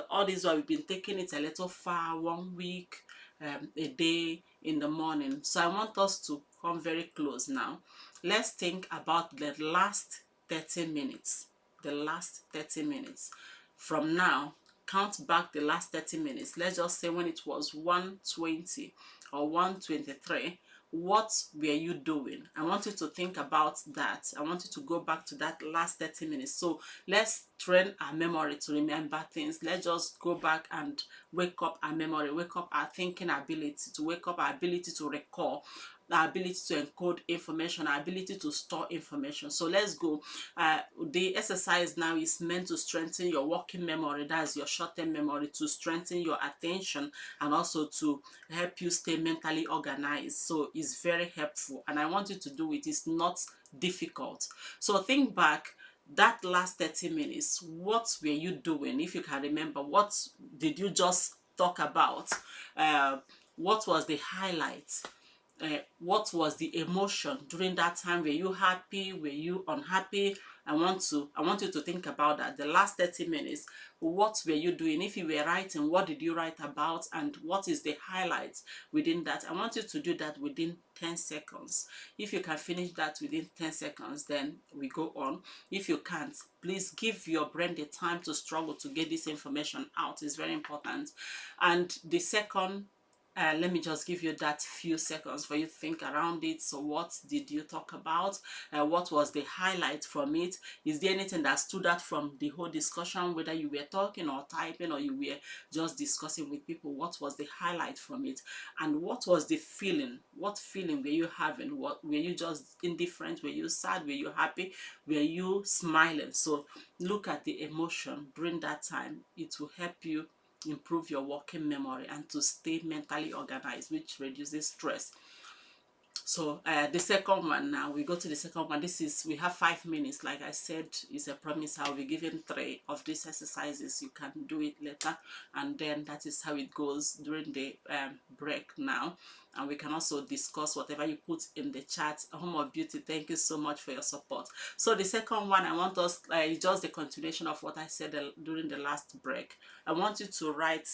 [SPEAKER 1] All this while we've been taking it a little far, 1 week, a day in the morning. So I want us to come very close now. Let's think about the last 30 minutes. The last 30 minutes. From now, count back the last 30 minutes. Let's just say when it was 1:20 or 1:23. What were you doing? I want you to think about that. I want you to go back to that last 30 minutes. So let's train our memory to remember things. Let's just go back and wake up our memory, wake up our thinking ability, to wake up our ability to recall, our ability to encode information, our ability to store information. So let's go. The exercise now is meant to strengthen your working memory, that's your short-term memory, to strengthen your attention, and also to help you stay mentally organized. So it's very helpful, and I want you to do it. It's not difficult. So think back, that last 30 minutes, what were you doing? If you can remember, what did you just talk about? What was the highlight? What was the emotion during that time? Were you happy? Were you unhappy? I want you to think about that. The last 30 minutes, what were you doing? If you were writing, what did you write about, and what is the highlight within that? I want you to do that within 10 seconds. If you can finish that within 10 seconds, then we go on. If you can't, please give your brain the time to struggle to get this information out. It's very important. And the second let me just give you that few seconds for you to think around it. So what did you talk about? What was the highlight from it? Is there anything that stood out from the whole discussion, whether you were talking or typing or you were just discussing with people? What was the highlight from it? And what was the feeling? What feeling were you having? What were you just indifferent? Were you sad? Were you happy? Were you smiling? So look at the emotion during that time. It will help you improve your working memory and to stay mentally organized, which reduces stress. So the second one, now we go to the second one. This is, we have 5 minutes. Like I said, is a promise. I'll be giving 3 of these exercises. You can do it later, and then that is how it goes during the break now. And we can also discuss whatever you put in the chat. Home of Beauty, thank you so much for your support. So the second one, I want us, just the continuation of what I said during the last break. I want you to write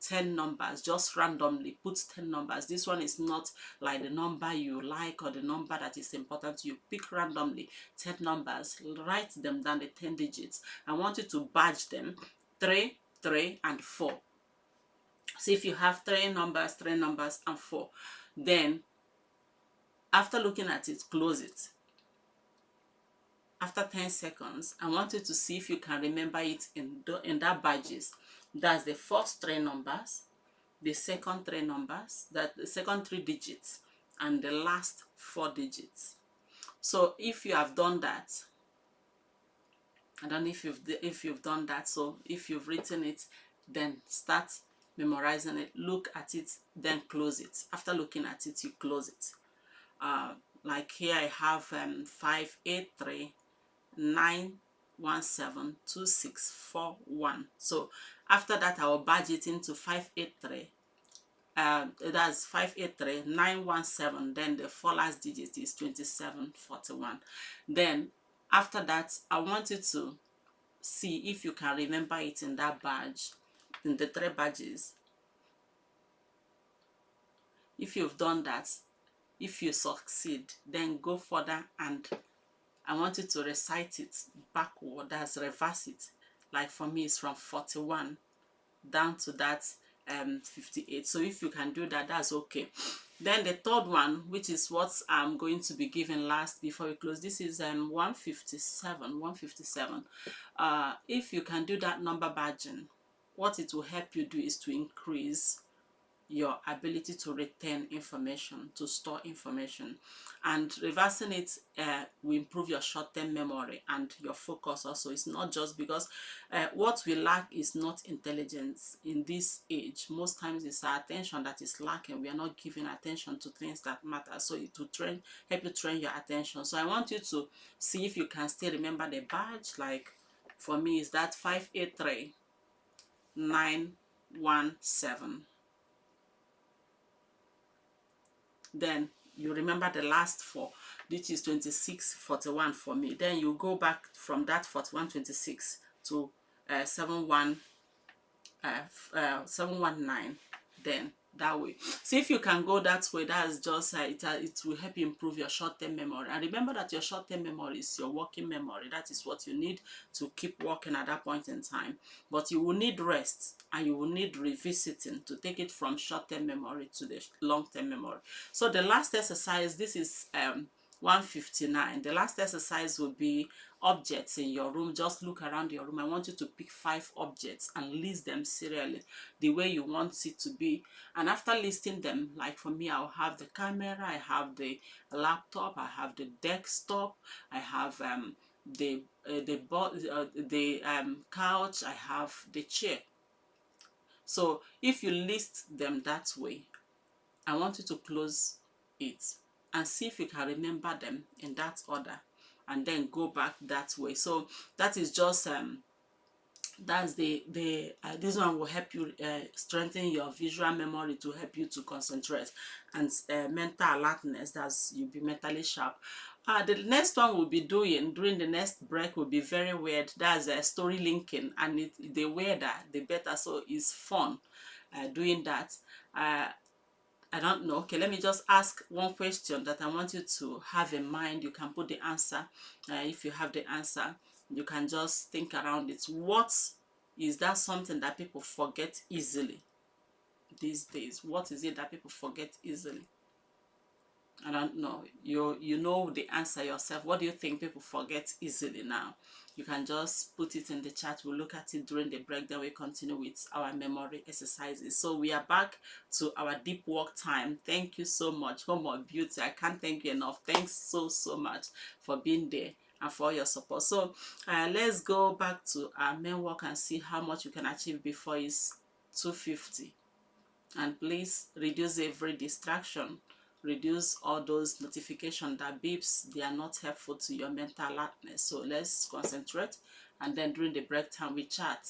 [SPEAKER 1] 10 numbers, just randomly put 10 numbers. This one is not like the number you like or the number that is important to you. Pick randomly 10 numbers, write them down, the 10 digits. I want you to badge them 3, 3, and 4. So if you have 3 numbers, 3 numbers, and 4, then after looking at it, close it. After 10 seconds, I want you to see if you can remember it in that badges. That's the first 3 numbers, the second 3 numbers, that the second 3 digits, and the last 4 digits. So if you have done that, I don't know if you've done that. So if you've written it, then start memorizing it. Look at it, then close it. After looking at it, you close it. Like here I have 583 917 2641. So after that, I will badge it into 583. That's 583 917. Then the 4 last digit is 2741. Then after that, I want you to see if you can remember it in that badge, in the 3 badges. If you've done that, if you succeed, then go further, and I want you to recite it backward, that's reverse it. Like for me, it's from 41 down to that 58. So if you can do that, that's okay. Then the third one, which is what I'm going to be giving last before we close, this is 157. If you can do that number badging, what it will help you do is to increase your ability to retain information, to store information, and reversing it will improve your short-term memory and your focus also. It's not just because what we lack is not intelligence in this age. Most times it's our attention that is lacking. We are not giving attention to things that matter. So it will help you train your attention. So I want you to see if you can still remember the badge. Like for me, is that 583 917. Then you remember the last 4, which is 2641 for me. Then you go back from that 4126 to 719. Then that way. So if you can go that way, that's just it will help you improve your short-term memory. And remember that your short-term memory is your working memory. That is what you need to keep working at that point in time. But you will need rest, and you will need revisiting to take it from short-term memory to the long-term memory. So the last exercise, this is 159. The last exercise will be objects in your room. Just look around your room. I want you to pick 5 objects and list them serially the way you want it to be. And after listing them, like for me, I'll have the camera, I have the laptop, I have the desktop, I have the couch, I have the chair. So if you list them that way, I want you to close it and see if you can remember them in that order, and then go back that way. So that is just that's this one will help you strengthen your visual memory to help you to concentrate, and mental alertness, that's you'll be mentally sharp. The next one we'll be doing during the next break will be very weird. That's story linking, and the weirder the better, so it's fun doing that. I don't know. Okay, let me just ask one question that I want you to have in mind. You can put the answer. If you have the answer, you can just think around it. What is that something that people forget easily? these days? What is it that people forget easily? I don't know. You know the answer yourself. What do you think people forget easily now? You can just put it in the chat. We'll look at it during the break. Then we continue with our memory exercises. So we are back to our deep work time. Thank you so much, Home of Beauty. I can't thank you enough. Thanks so much for being there and for your support. So let's go back to our main work and see how much you can achieve before it's 250. And please reduce every distraction, reduce all those notifications that beeps. They are not helpful to your mental alertness. So let's concentrate, and then during the break time we chat.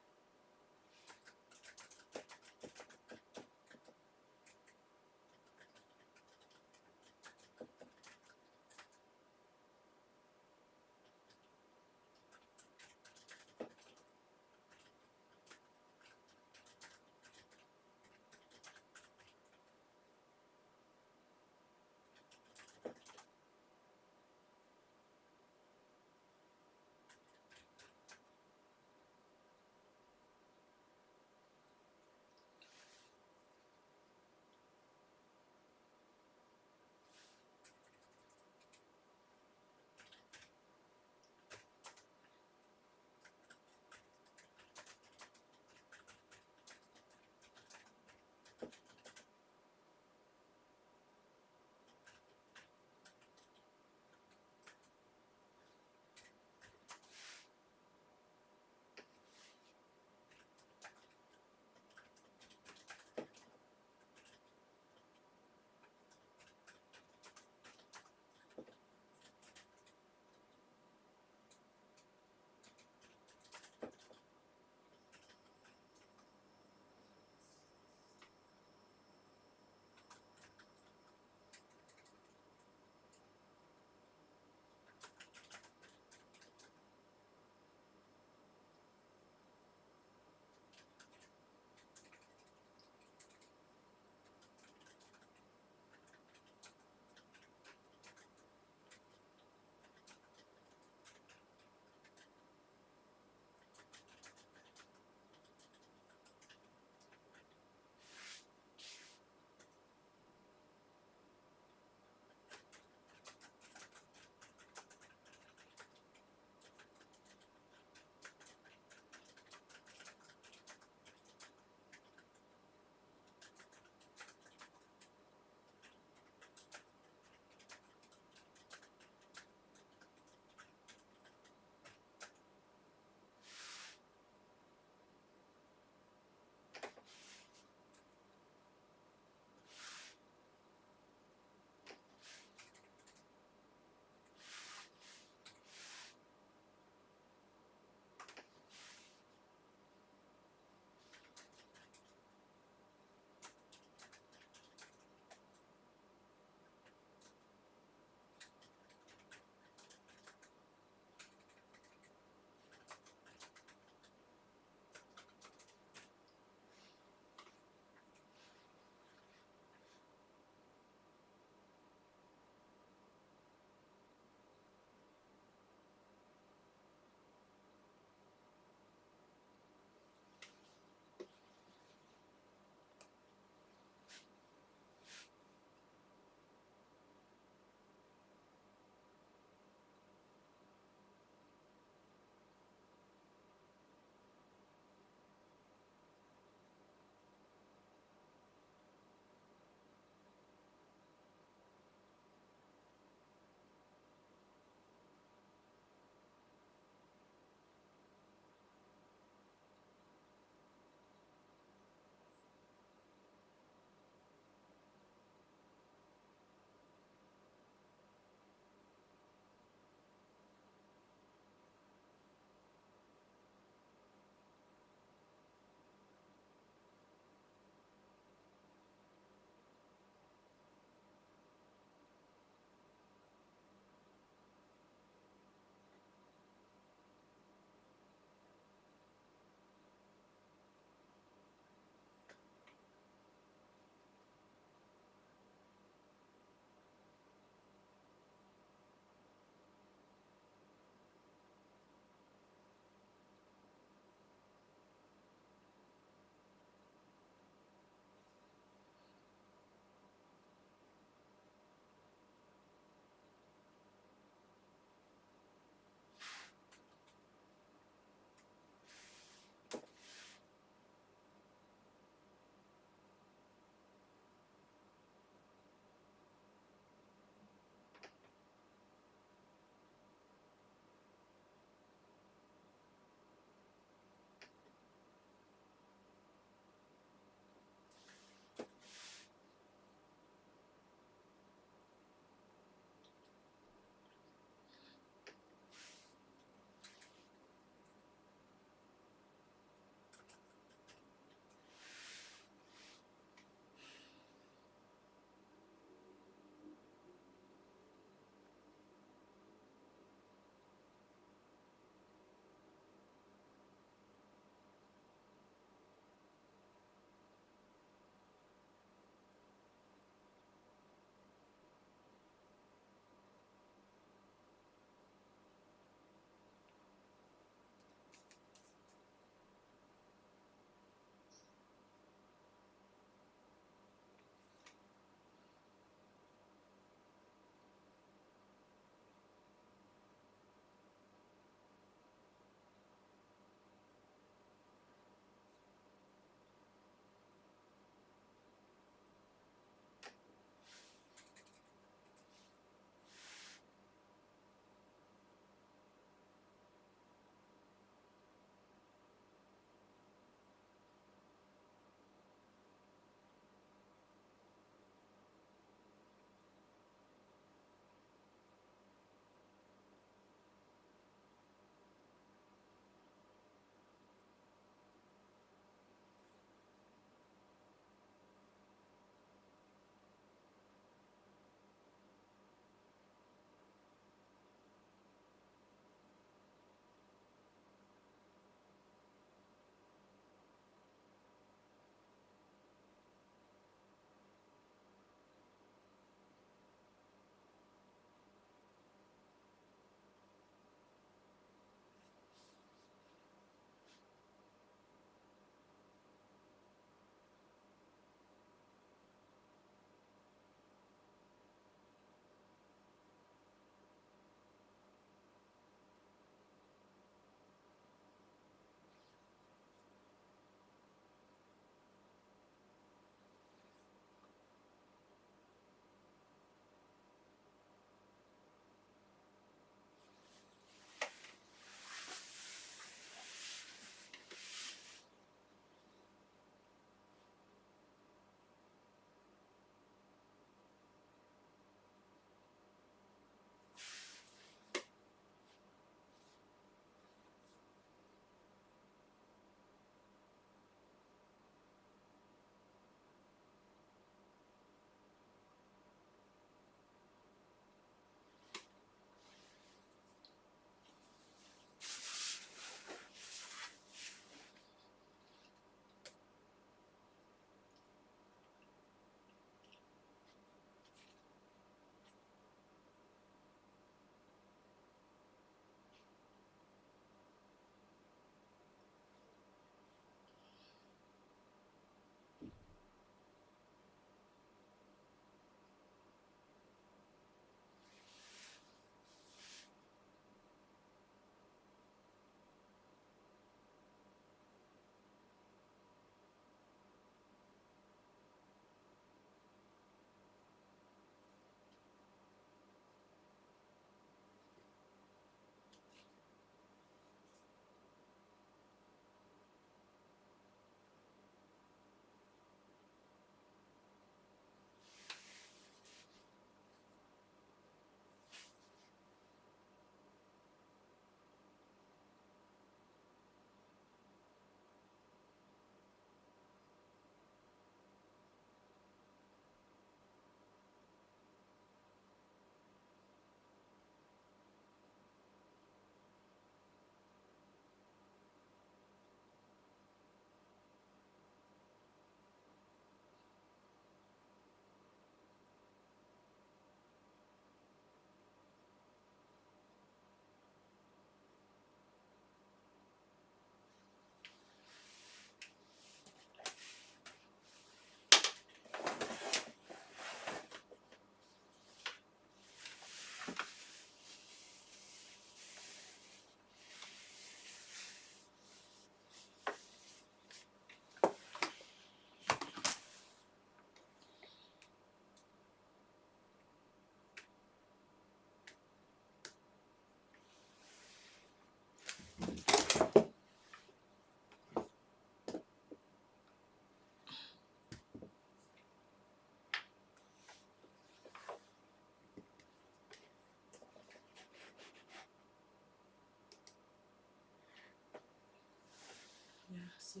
[SPEAKER 1] So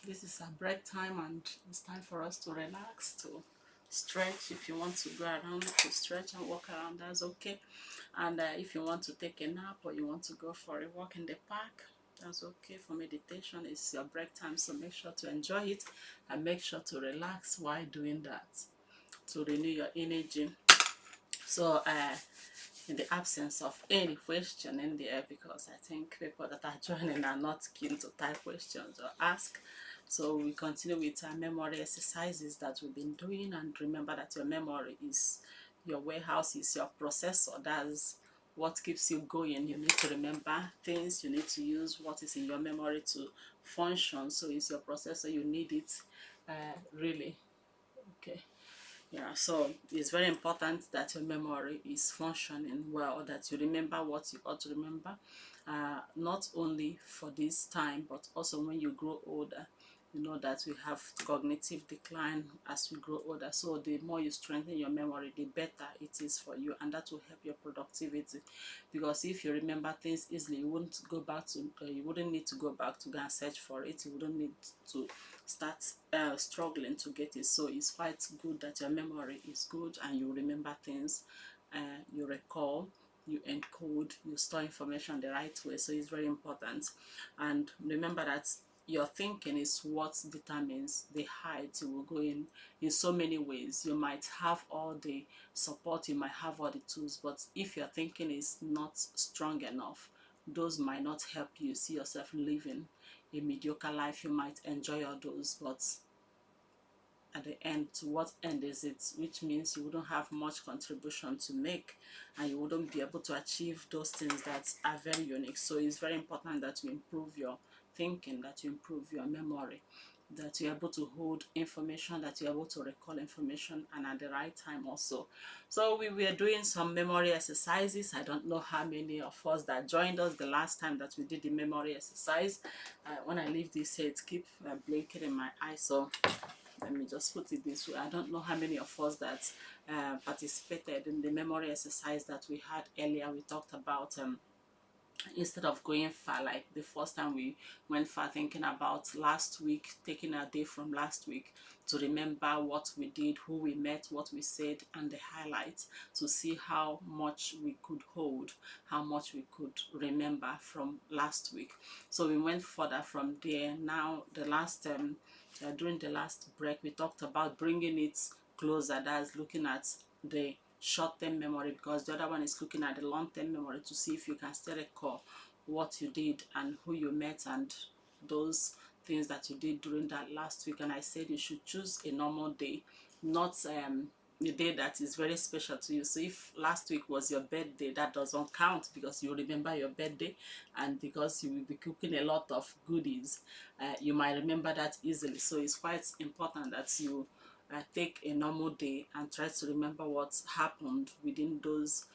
[SPEAKER 1] this is a break time, and it's time for us to relax, to stretch. If you want to go around to stretch and walk around, that's okay. And if you want to take a nap or you want to go for a walk in the park, that's okay. For meditation, it's your break time, so make sure to enjoy it and make sure to relax while doing that, to renew your energy. So in the absence of any question in there, because I think people that are joining are not keen to type questions or ask. So we continue with our memory exercises that we've been doing, and remember that your memory is your warehouse, is your processor. That's what keeps you going. You need to remember things, you need to use what is in your memory to function. So it's your processor, you need it really. Okay. Yeah, so it's very important that your memory is functioning well, that you remember what you ought to remember, not only for this time, but also when you grow older. You know that we have cognitive decline as we grow older. So the more you strengthen your memory, the better it is for you, and that will help your productivity. Because if you remember things easily, you wouldn't go back to, you wouldn't need to go back to go and search for it. You wouldn't need to start struggling to get it. So it's quite good that your memory is good and you remember things, you recall, you encode, you store information the right way. So it's very important. And remember that your thinking is what determines the height you will go in so many ways. You might have all the support, you might have all the tools, but if your thinking is not strong enough, those might not help you see yourself living a mediocre life. You might enjoy all those, but at the end, to what end is it? Which means you wouldn't have much contribution to make, and you wouldn't be able to achieve those things that are very unique. So it's very important that you improve your thinking, that you improve your memory, that you're able to hold information, that you're able to recall information, and at the right time also. So we were doing some memory exercises. I don't know how many of us that joined us the last time that we did the memory exercise. When I leave this here, it keeps blinking in my eye, so let me just put it this way. I don't know how many of us that participated in the memory exercise that we had earlier. We talked about instead of going far, like the first time we went far, thinking about last week, taking a day from last week to remember what we did, who we met, what we said, and the highlights, to see how much we could hold, how much we could remember from last week. So we went further from there. Now the last during the last break, we talked about bringing it closer. That's looking at the short-term memory, because the other one is looking at the long-term memory to see if you can still recall what you did and who you met and those things that you did during that last week. And I said you should choose a normal day, not a day that is very special to you. So if last week was your birthday, that doesn't count, because you remember your birthday, and because you will be cooking a lot of goodies, you might remember that easily. So it's quite important that you take a normal day and try to remember what happened within those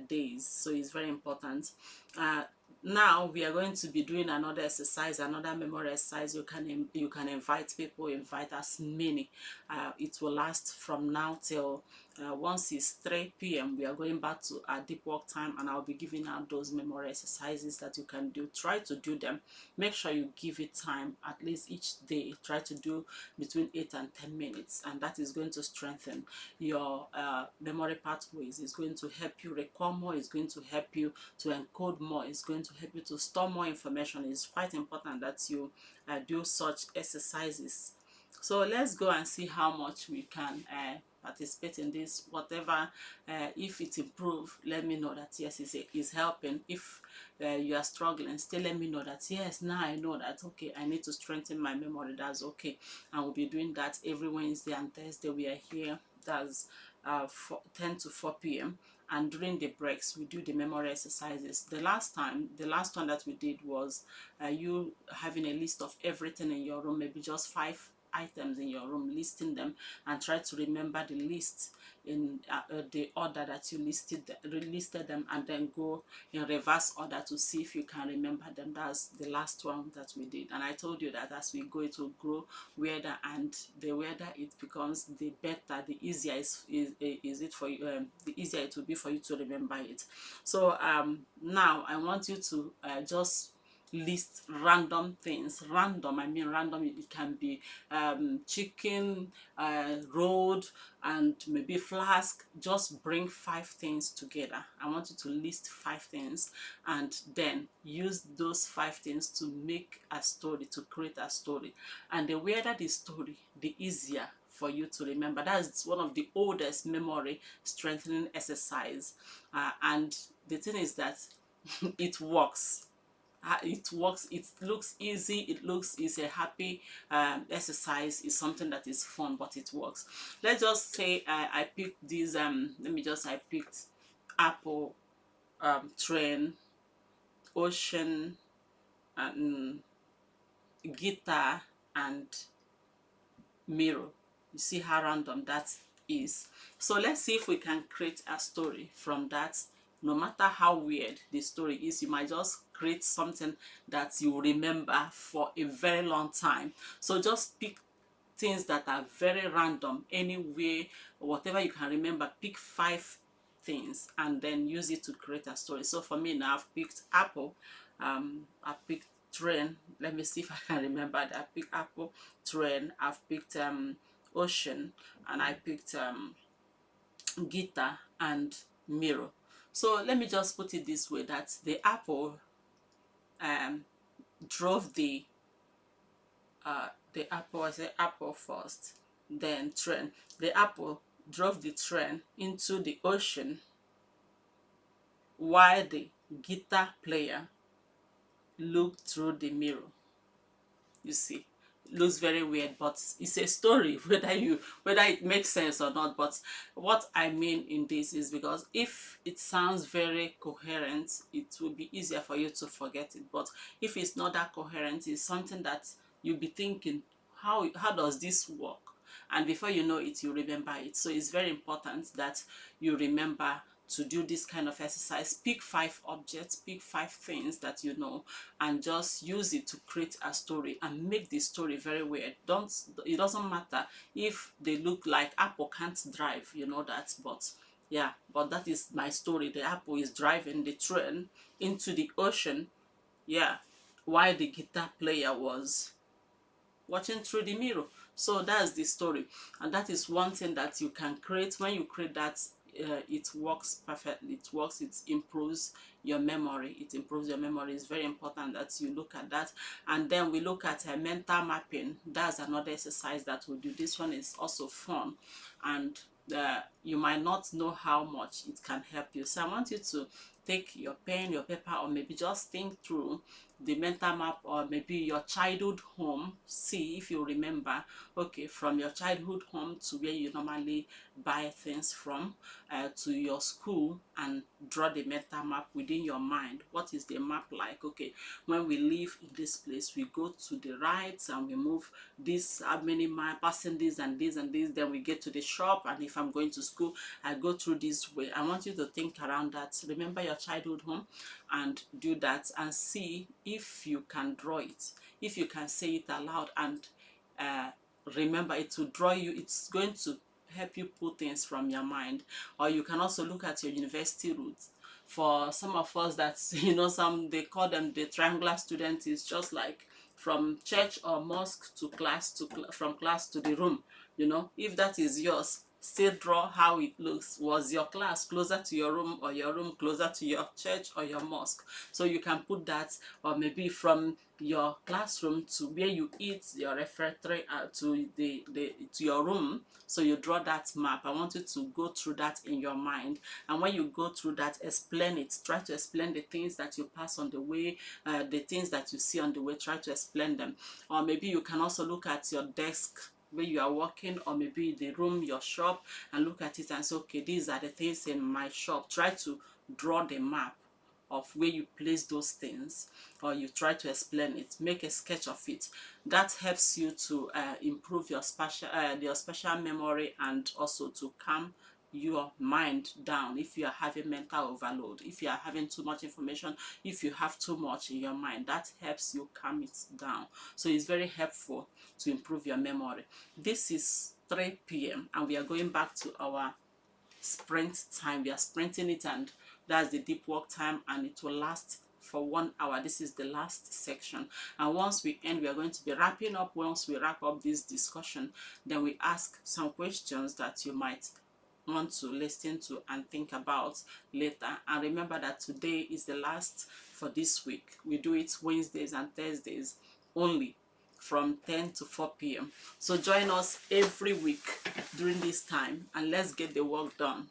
[SPEAKER 1] days. So it's very important. Uh, Now we are going to be doing another exercise, another memory exercise. You can invite people, invite as many. It will last from now till once it's 3 p.m. we are going back to our deep work time, and I'll be giving out those memory exercises that you can do. Try to do them. Make sure you give it time, at least each day. Try to do between 8 and 10 minutes, and that is going to strengthen your memory pathways. It's going to help you recall more. It's going to help you to encode more. It's going to help you to store more information. It's quite important that you do such exercises. So let's go and see how much we can participate in this. Whatever, if it improves, let me know that yes, it's helping. If you are struggling, still let me know that yes, now I know that okay, I need to strengthen my memory. That's okay, and we'll be doing that every Wednesday and Thursday. We are here. That's 10 to 4 p.m. and during the breaks we do the memory exercises. The last one that we did was you having a list of everything in your room, maybe just 5 items in your room, listing them, and try to remember the list in the order that you listed them, and then go in reverse order to see if you can remember them. That's the last one that we did, and I told you that as we go it will grow weirder, and the weirder it becomes, the better, the easier is it for you, the easier it will be for you to remember it. So now I want you to just list random things. Random, I mean random, it can be chicken, road, and maybe flask. Just bring 5 things together. I want you to list 5 things, and then use those 5 things to make a story, to create a story. And the weirder the story, the easier for you to remember. That's one of the oldest memory strengthening exercise. And the thing is that it works. It works. It looks easy. It looks, it's a happy exercise. It's something that is fun, but it works. Let's just say I picked these. Let me just. I picked apple, train, ocean, and guitar, and mirror. You see how random that is. So let's see if we can create a story from that. No matter how weird the story is, you might just create something that you remember for a very long time. So just pick things that are very random, anyway, whatever you can remember. Pick 5 things and then use it to create a story. So for me now, I've picked apple, I picked train. Let me see if I can remember that. I picked apple, train, I've picked ocean, and I picked guitar and mirror. So let me just put it this way, that the apple um, drove the apple, I say apple first, then train. The apple drove the train into the ocean, while the guitar player looked through the mirror. You see, it looks very weird, but it's a story, whether it makes sense or not. But what I mean in this is, because if it sounds very coherent, it will be easier for you to forget it. But if it's not that coherent, it's something that you'll be thinking, how does this work? And before you know it, you remember it. So it's very important that you remember to do this kind of exercise. Pick 5 objects, pick 5 things that you know, and just use it to create a story and make the story very weird. It doesn't matter if they look like apple can't drive, you know that, but yeah, but that is my story. The apple is driving the train into the ocean, yeah, while the guitar player was watching through the mirror. So that's the story, and that is one thing that you can create. When you create that, it works perfectly. It works. It improves your memory. It improves your memory. It's very important that you look at that. And then we look at mental mapping. That's another exercise that we do. This one is also fun, and you might not know how much it can help you. So I want you to take your pen, your paper, or maybe just think through the mental map, or maybe your childhood home. See if you remember, okay, from your childhood home to where you normally buy things from, to your school, and draw the mental map within your mind. What is the map like? Okay, when we live in this place, we go to the right and we move this how many miles, passing this and this and this, then we get to the shop, and if I'm going to school, I go through this way. I want you to think around that. Remember your childhood home and do that, and see if you can draw it, if you can say it aloud, and remember it to draw you. It's going to help you pull things from your mind. Or you can also look at your university routes. For some of us, that's some, they call them the triangular students. Is just like from church or mosque to class, from class to the room. If that is yours, still draw how it looks. Was your class closer to your room, or your room closer to your church or your mosque? So you can put that. Or maybe from your classroom to where you eat, your refectory, to to your room. So you draw that map. I want you to go through that in your mind, and when you go through that, explain it. Try to explain the things that you pass on the way, the things that you see on the way. Try to explain them. Or maybe you can also look at your desk where you are working, or maybe the room, your shop, and look at it and say, okay, these are the things in my shop. Try to draw the map of where you place those things, or you try to explain it. Make a sketch of it. That helps you to improve your spatial memory, and also to calm your mind down if you are having mental overload, if you are having too much information, if you have too much in your mind. That helps you calm it down. So it's very helpful to improve your memory. This is 3 p.m. and we are going back to our sprint time. We are sprinting it, and that's the deep work time, and it will last for 1 hour. This is the last section, and once we end, we are going to be wrapping up. Once we wrap up this discussion, then we ask some questions that you might want to listen to and think about later. And remember that today is the last for this week. We do it Wednesdays and Thursdays only from 10 to 4 p.m. So join us every week during this time and let's get the work done.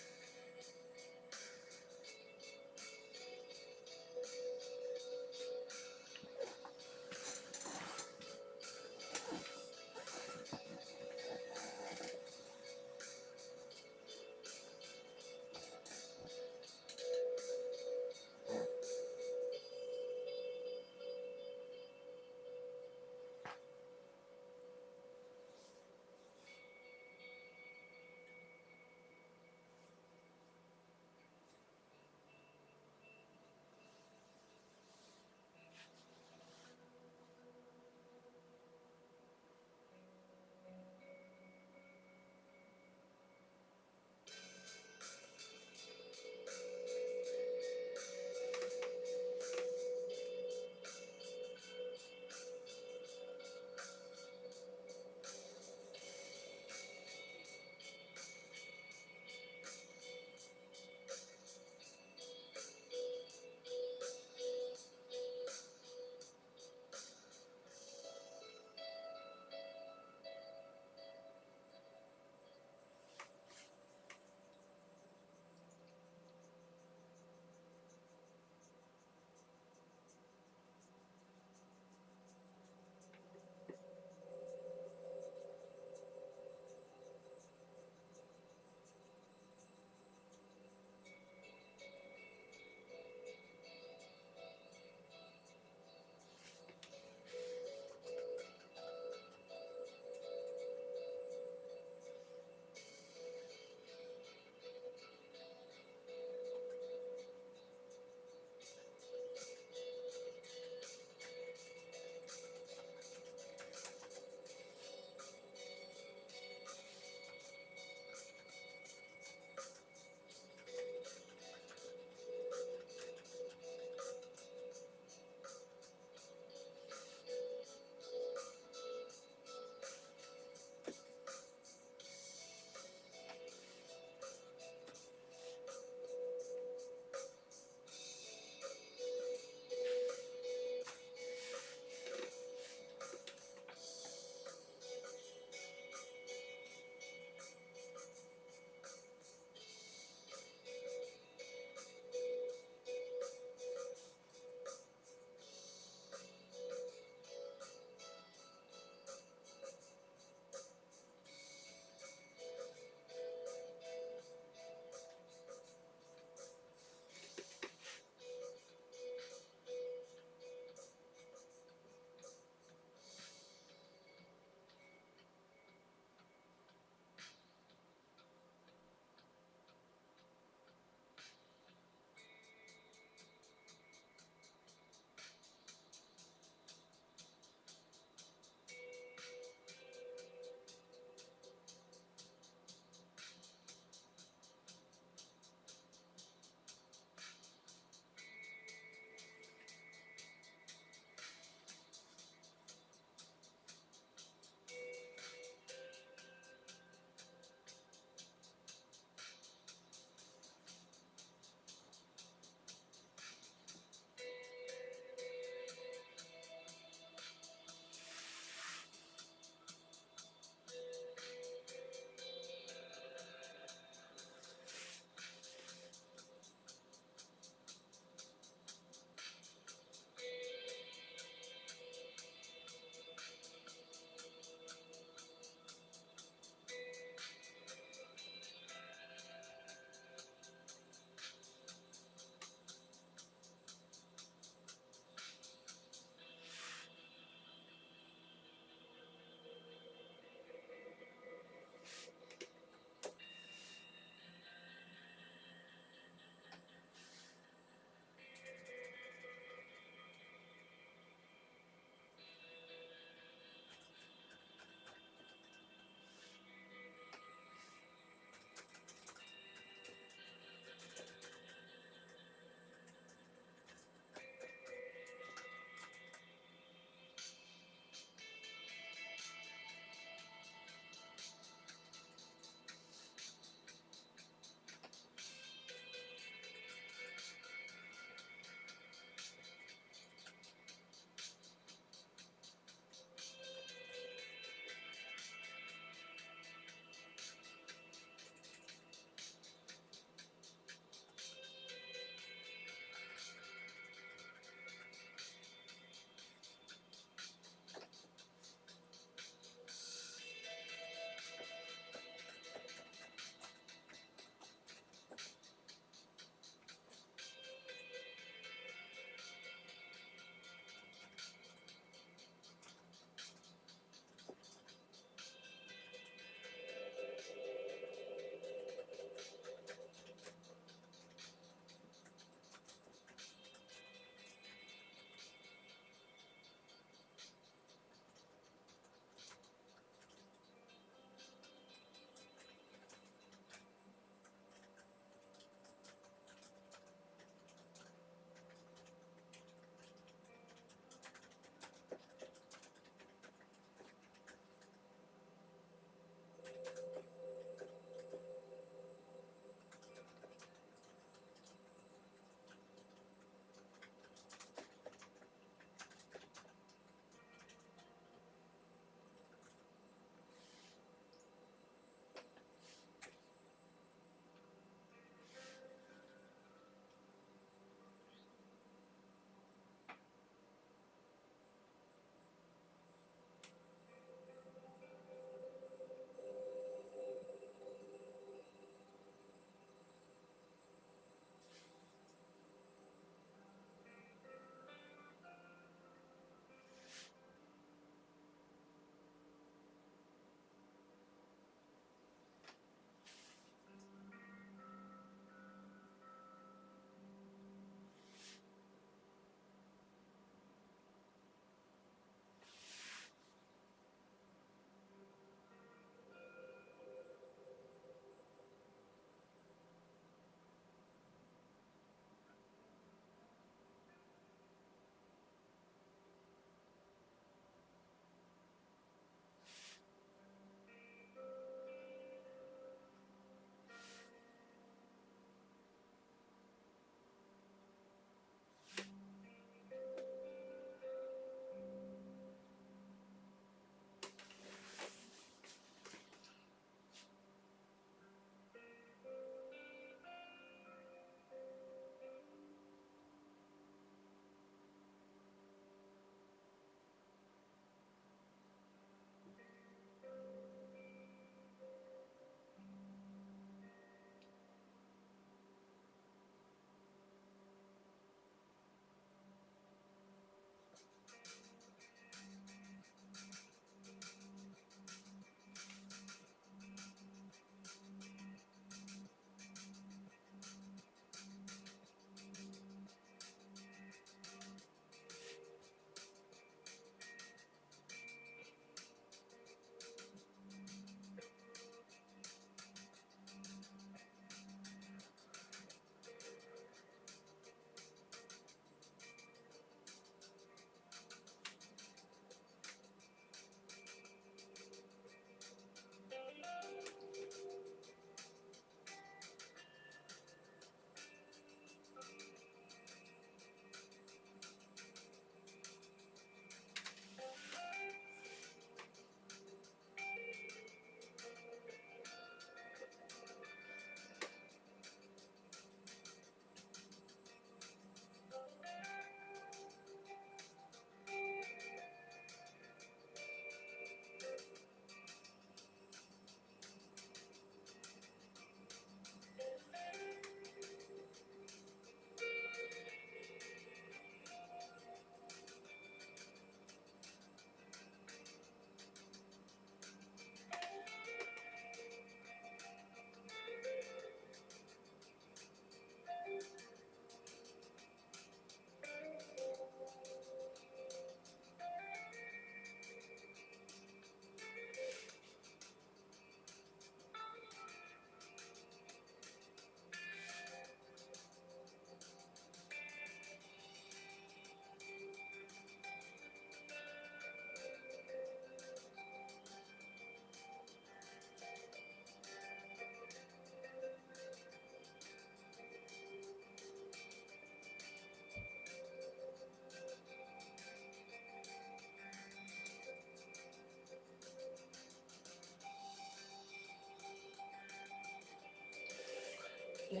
[SPEAKER 1] Yeah.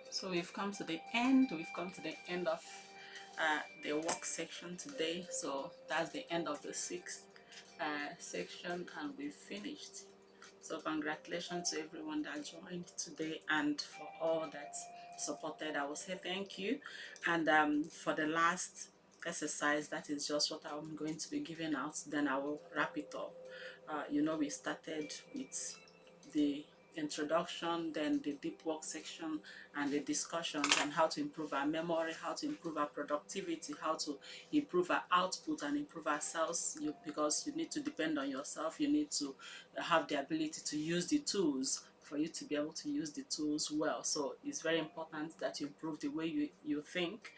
[SPEAKER 1] So we've come to the end. We've come to the end of the work section today. So that's the end of the sixth section, and we've finished. So congratulations to everyone that joined today, and for all that supported. I will say thank you. And for the last exercise, that is just what I'm going to be giving out. Then I will wrap it up. We started with the introduction, then the deep work section, and the discussions on how to improve our memory, how to improve our productivity, how to improve our output and improve ourselves. Because you need to depend on yourself, you need to have the ability to use the tools for you to be able to use the tools well. So it's very important that you improve the way you think,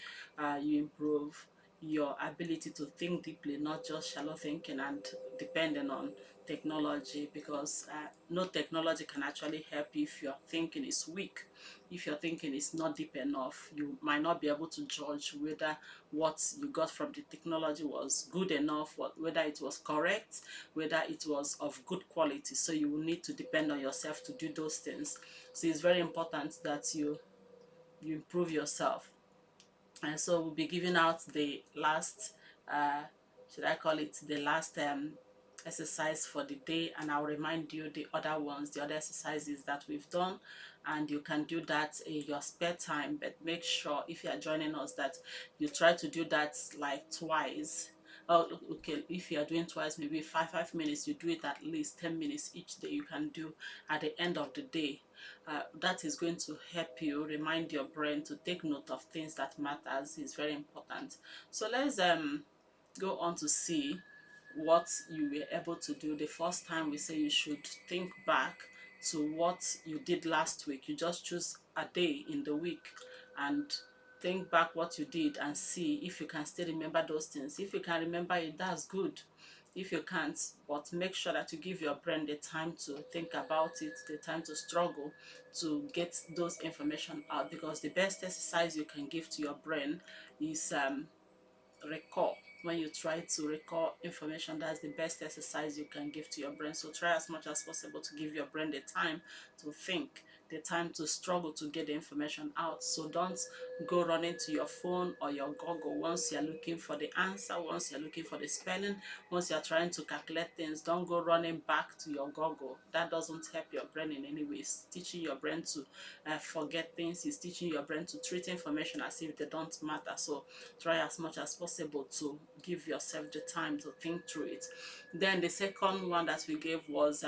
[SPEAKER 1] you improve your ability to think deeply, not just shallow thinking and depending on technology, because no technology can actually help you if your thinking is weak. If your thinking is not deep enough, you might not be able to judge whether what you got from the technology was good enough, whether it was correct, whether it was of good quality. So you will need to depend on yourself to do those things. So it's very important that you improve yourself. And so we'll be giving out the last, should I call it the last exercise for the day, and I'll remind you the other ones, the other exercises that we've done, and you can do that in your spare time. But make sure if you are joining us that you try to do that like twice. Oh, okay, if you are doing twice, maybe 5 minutes, you do it at least 10 minutes each day. You can do at the end of the day. That is going to help you remind your brain to take note of things that matters. Is very important. So let's go on to see what you were able to do. The first time we say you should think back to what you did last week. You just choose a day in the week and think back what you did and see if you can still remember those things. If you can remember it, that's good. If you can't, but make sure that you give your brain the time to think about it, the time to struggle to get those information out, because the best exercise you can give to your brain is recall. When you try to recall information, that's the best exercise you can give to your brain. So try as much as possible to give your brain the time to think, the time to struggle to get the information out. So don't go running to your phone or your Google once you're looking for the answer, once you're looking for the spelling, once you're trying to calculate things. Don't go running back to your Google. That doesn't help your brain in any way. It's teaching your brain to forget things. It's teaching your brain to treat information as if they don't matter. So try as much as possible to give yourself the time to think through it. Then the second one that we gave was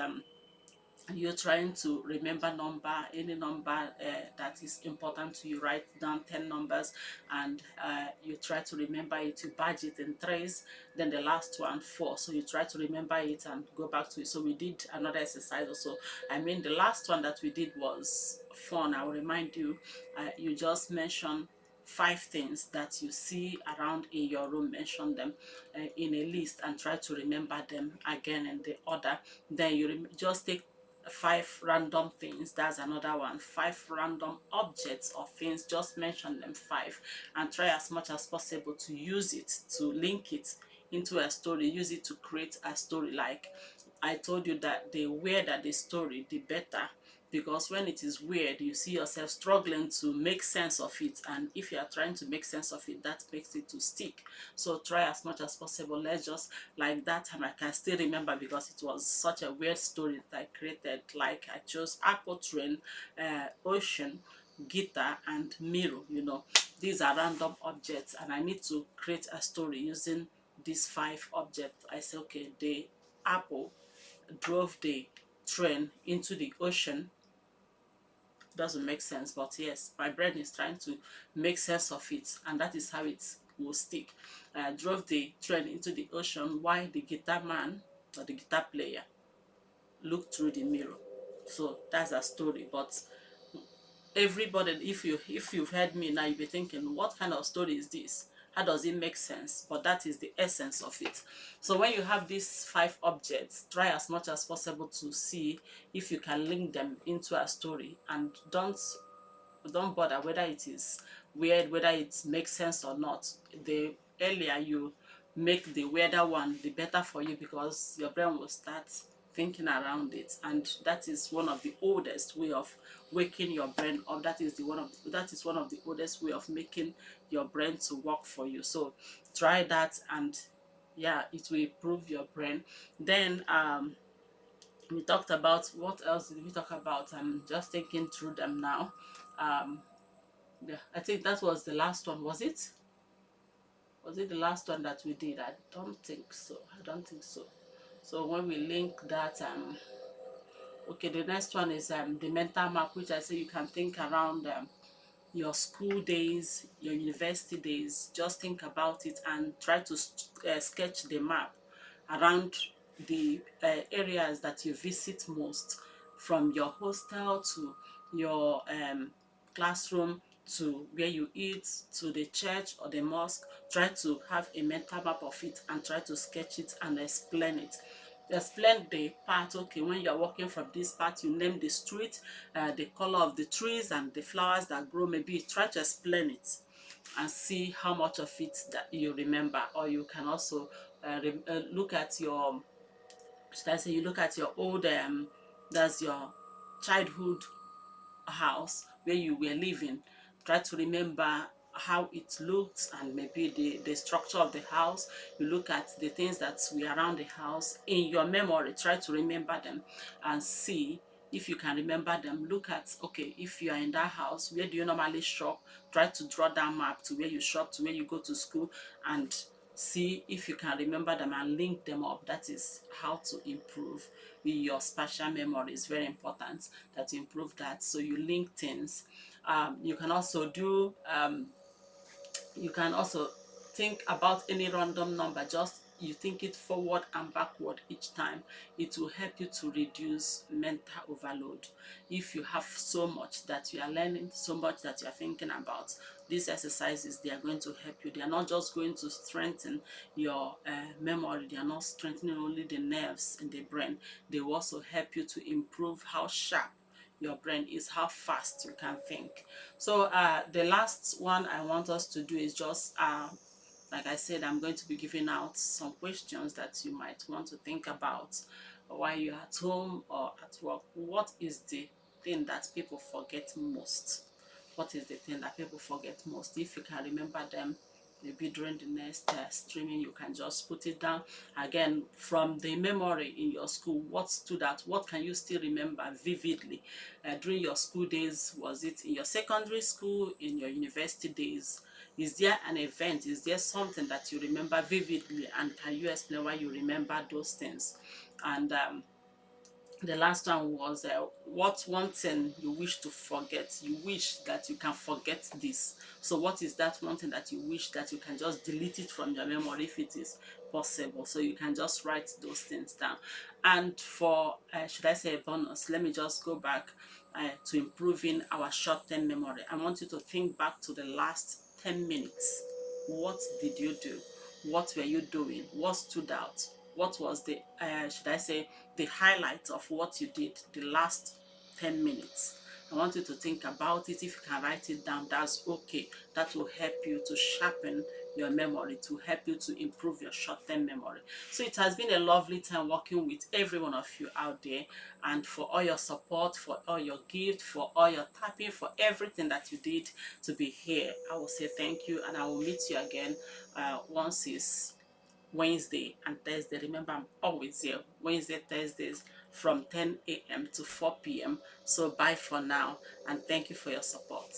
[SPEAKER 1] you're trying to remember any number that is important to you. Write down 10 numbers, and you try to remember it. You badge it in threes, then the last one 4. So you try to remember it and go back to it. So we did another exercise also. I mean, the last one that we did was fun. I will remind you, you just mention 5 things that you see around in your room. Mention them in a list and try to remember them again in the order. Then you just take 5 random things. That's another one. 5 random objects or things. Just mention them 5, and try as much as possible to use it, to link it into a story. Use it to create a story. Like I told you, that the weirder the story, the better, because when it is weird, you see yourself struggling to make sense of it, and if you are trying to make sense of it, that makes it to stick. So try as much as possible. Let's just, like that time, I can still remember because it was such a weird story that I created. Like I chose apple, train, ocean, guitar, and mirror. These are random objects, and I need to create a story using these 5 objects. I say, okay, the apple drove the train into the ocean. Doesn't make sense, but yes, my brain is trying to make sense of it, and that is how it will stick. Drove the train into the ocean while the guitar man, or the guitar player, looked through the mirror. So that's a story. But everybody, if you've heard me now, you'll be thinking, what kind of story is this? How does it make sense? But that is the essence of it. So when you have these 5 objects, try as much as possible to see if you can link them into a story, and don't bother whether it is weird, whether it makes sense or not. The earlier you make the weirder one, the better for you, because your brain will start thinking around it, and that is one of the oldest way of waking your brain up. That is one of the oldest way of making your brain to work for you. So try that, and yeah, it will improve your brain. Then we talked about, what else did we talk about? I'm just thinking through them now. um yeah, I think that was the last one. Was it the last one that we did? I don't think so. I don't think so. So when we link that, okay, the next one is the mental map, which I say you can think around your school days, your university days. Just think about it and try to sketch the map around the areas that you visit most, from your hostel to your classroom, to where you eat, to the church or the mosque. Try to have a mental map of it and try to sketch it and explain it. Explain the part. Okay, when you're walking from this part, you name the street, the color of the trees and the flowers that grow. Maybe try to explain it and see how much of it that you remember. Or you can also look at your, should I say, you look at your old that's your childhood house where you were living. Try to remember how it looked and maybe the structure of the house. You look at the things that were around the house in your memory. Try to remember them and see if you can remember them. Look at, okay, if you are in that house, where do you normally shop? Try to draw that map to where you shop, to where you go to school, and see if you can remember them and link them up. That is how to improve your spatial memory. Is very important that you improve that, so you link things. You can also do you can also think about any random number. Just you think it forward and backward each time. It will help you to reduce mental overload. If you have so much that you are learning, so much that you are thinking about, these exercises, they are going to help you. They are not just going to strengthen your memory. They are not strengthening only the nerves in the brain. They will also help you to improve how sharp your brain is, how fast you can think. So the last one I want us to do is just like I said, I'm going to be giving out some questions that you might want to think about while you're at home or at work. What is the thing that people forget most? What is the thing that people forget most? If you can remember them, maybe during the next streaming, you can just put it down. Again, from the memory in your school, what stood out? What can you still remember vividly during your school days? Was it in your secondary school, in your university days? Is there an event? Is there something that you remember vividly? And can you explain why you remember those things? And the last one was what one thing you wish to forget. You wish that you can forget this. So what is that one thing that you wish that you can just delete it from your memory, if it is possible? So you can just write those things down. And for should I say a bonus, let me just go back to improving our short-term memory. I want you to think back to the last 10 minutes. What did you do? What were you doing? What stood out? What was the should I say, the highlight of what you did the last 10 minutes? I want you to think about it. If you can write it down, that's okay. That will help you to sharpen your memory, to help you to improve your short-term memory. So it has been a lovely time working with every one of you out there, and for all your support, for all your gift, for all your tapping, for everything that you did to be here. I will say thank you, and I will meet you again once it's Wednesday and Thursday. Remember, I'm always here Wednesday, Thursdays from 10 a.m. to 4 p.m. So bye for now, and thank you for your support.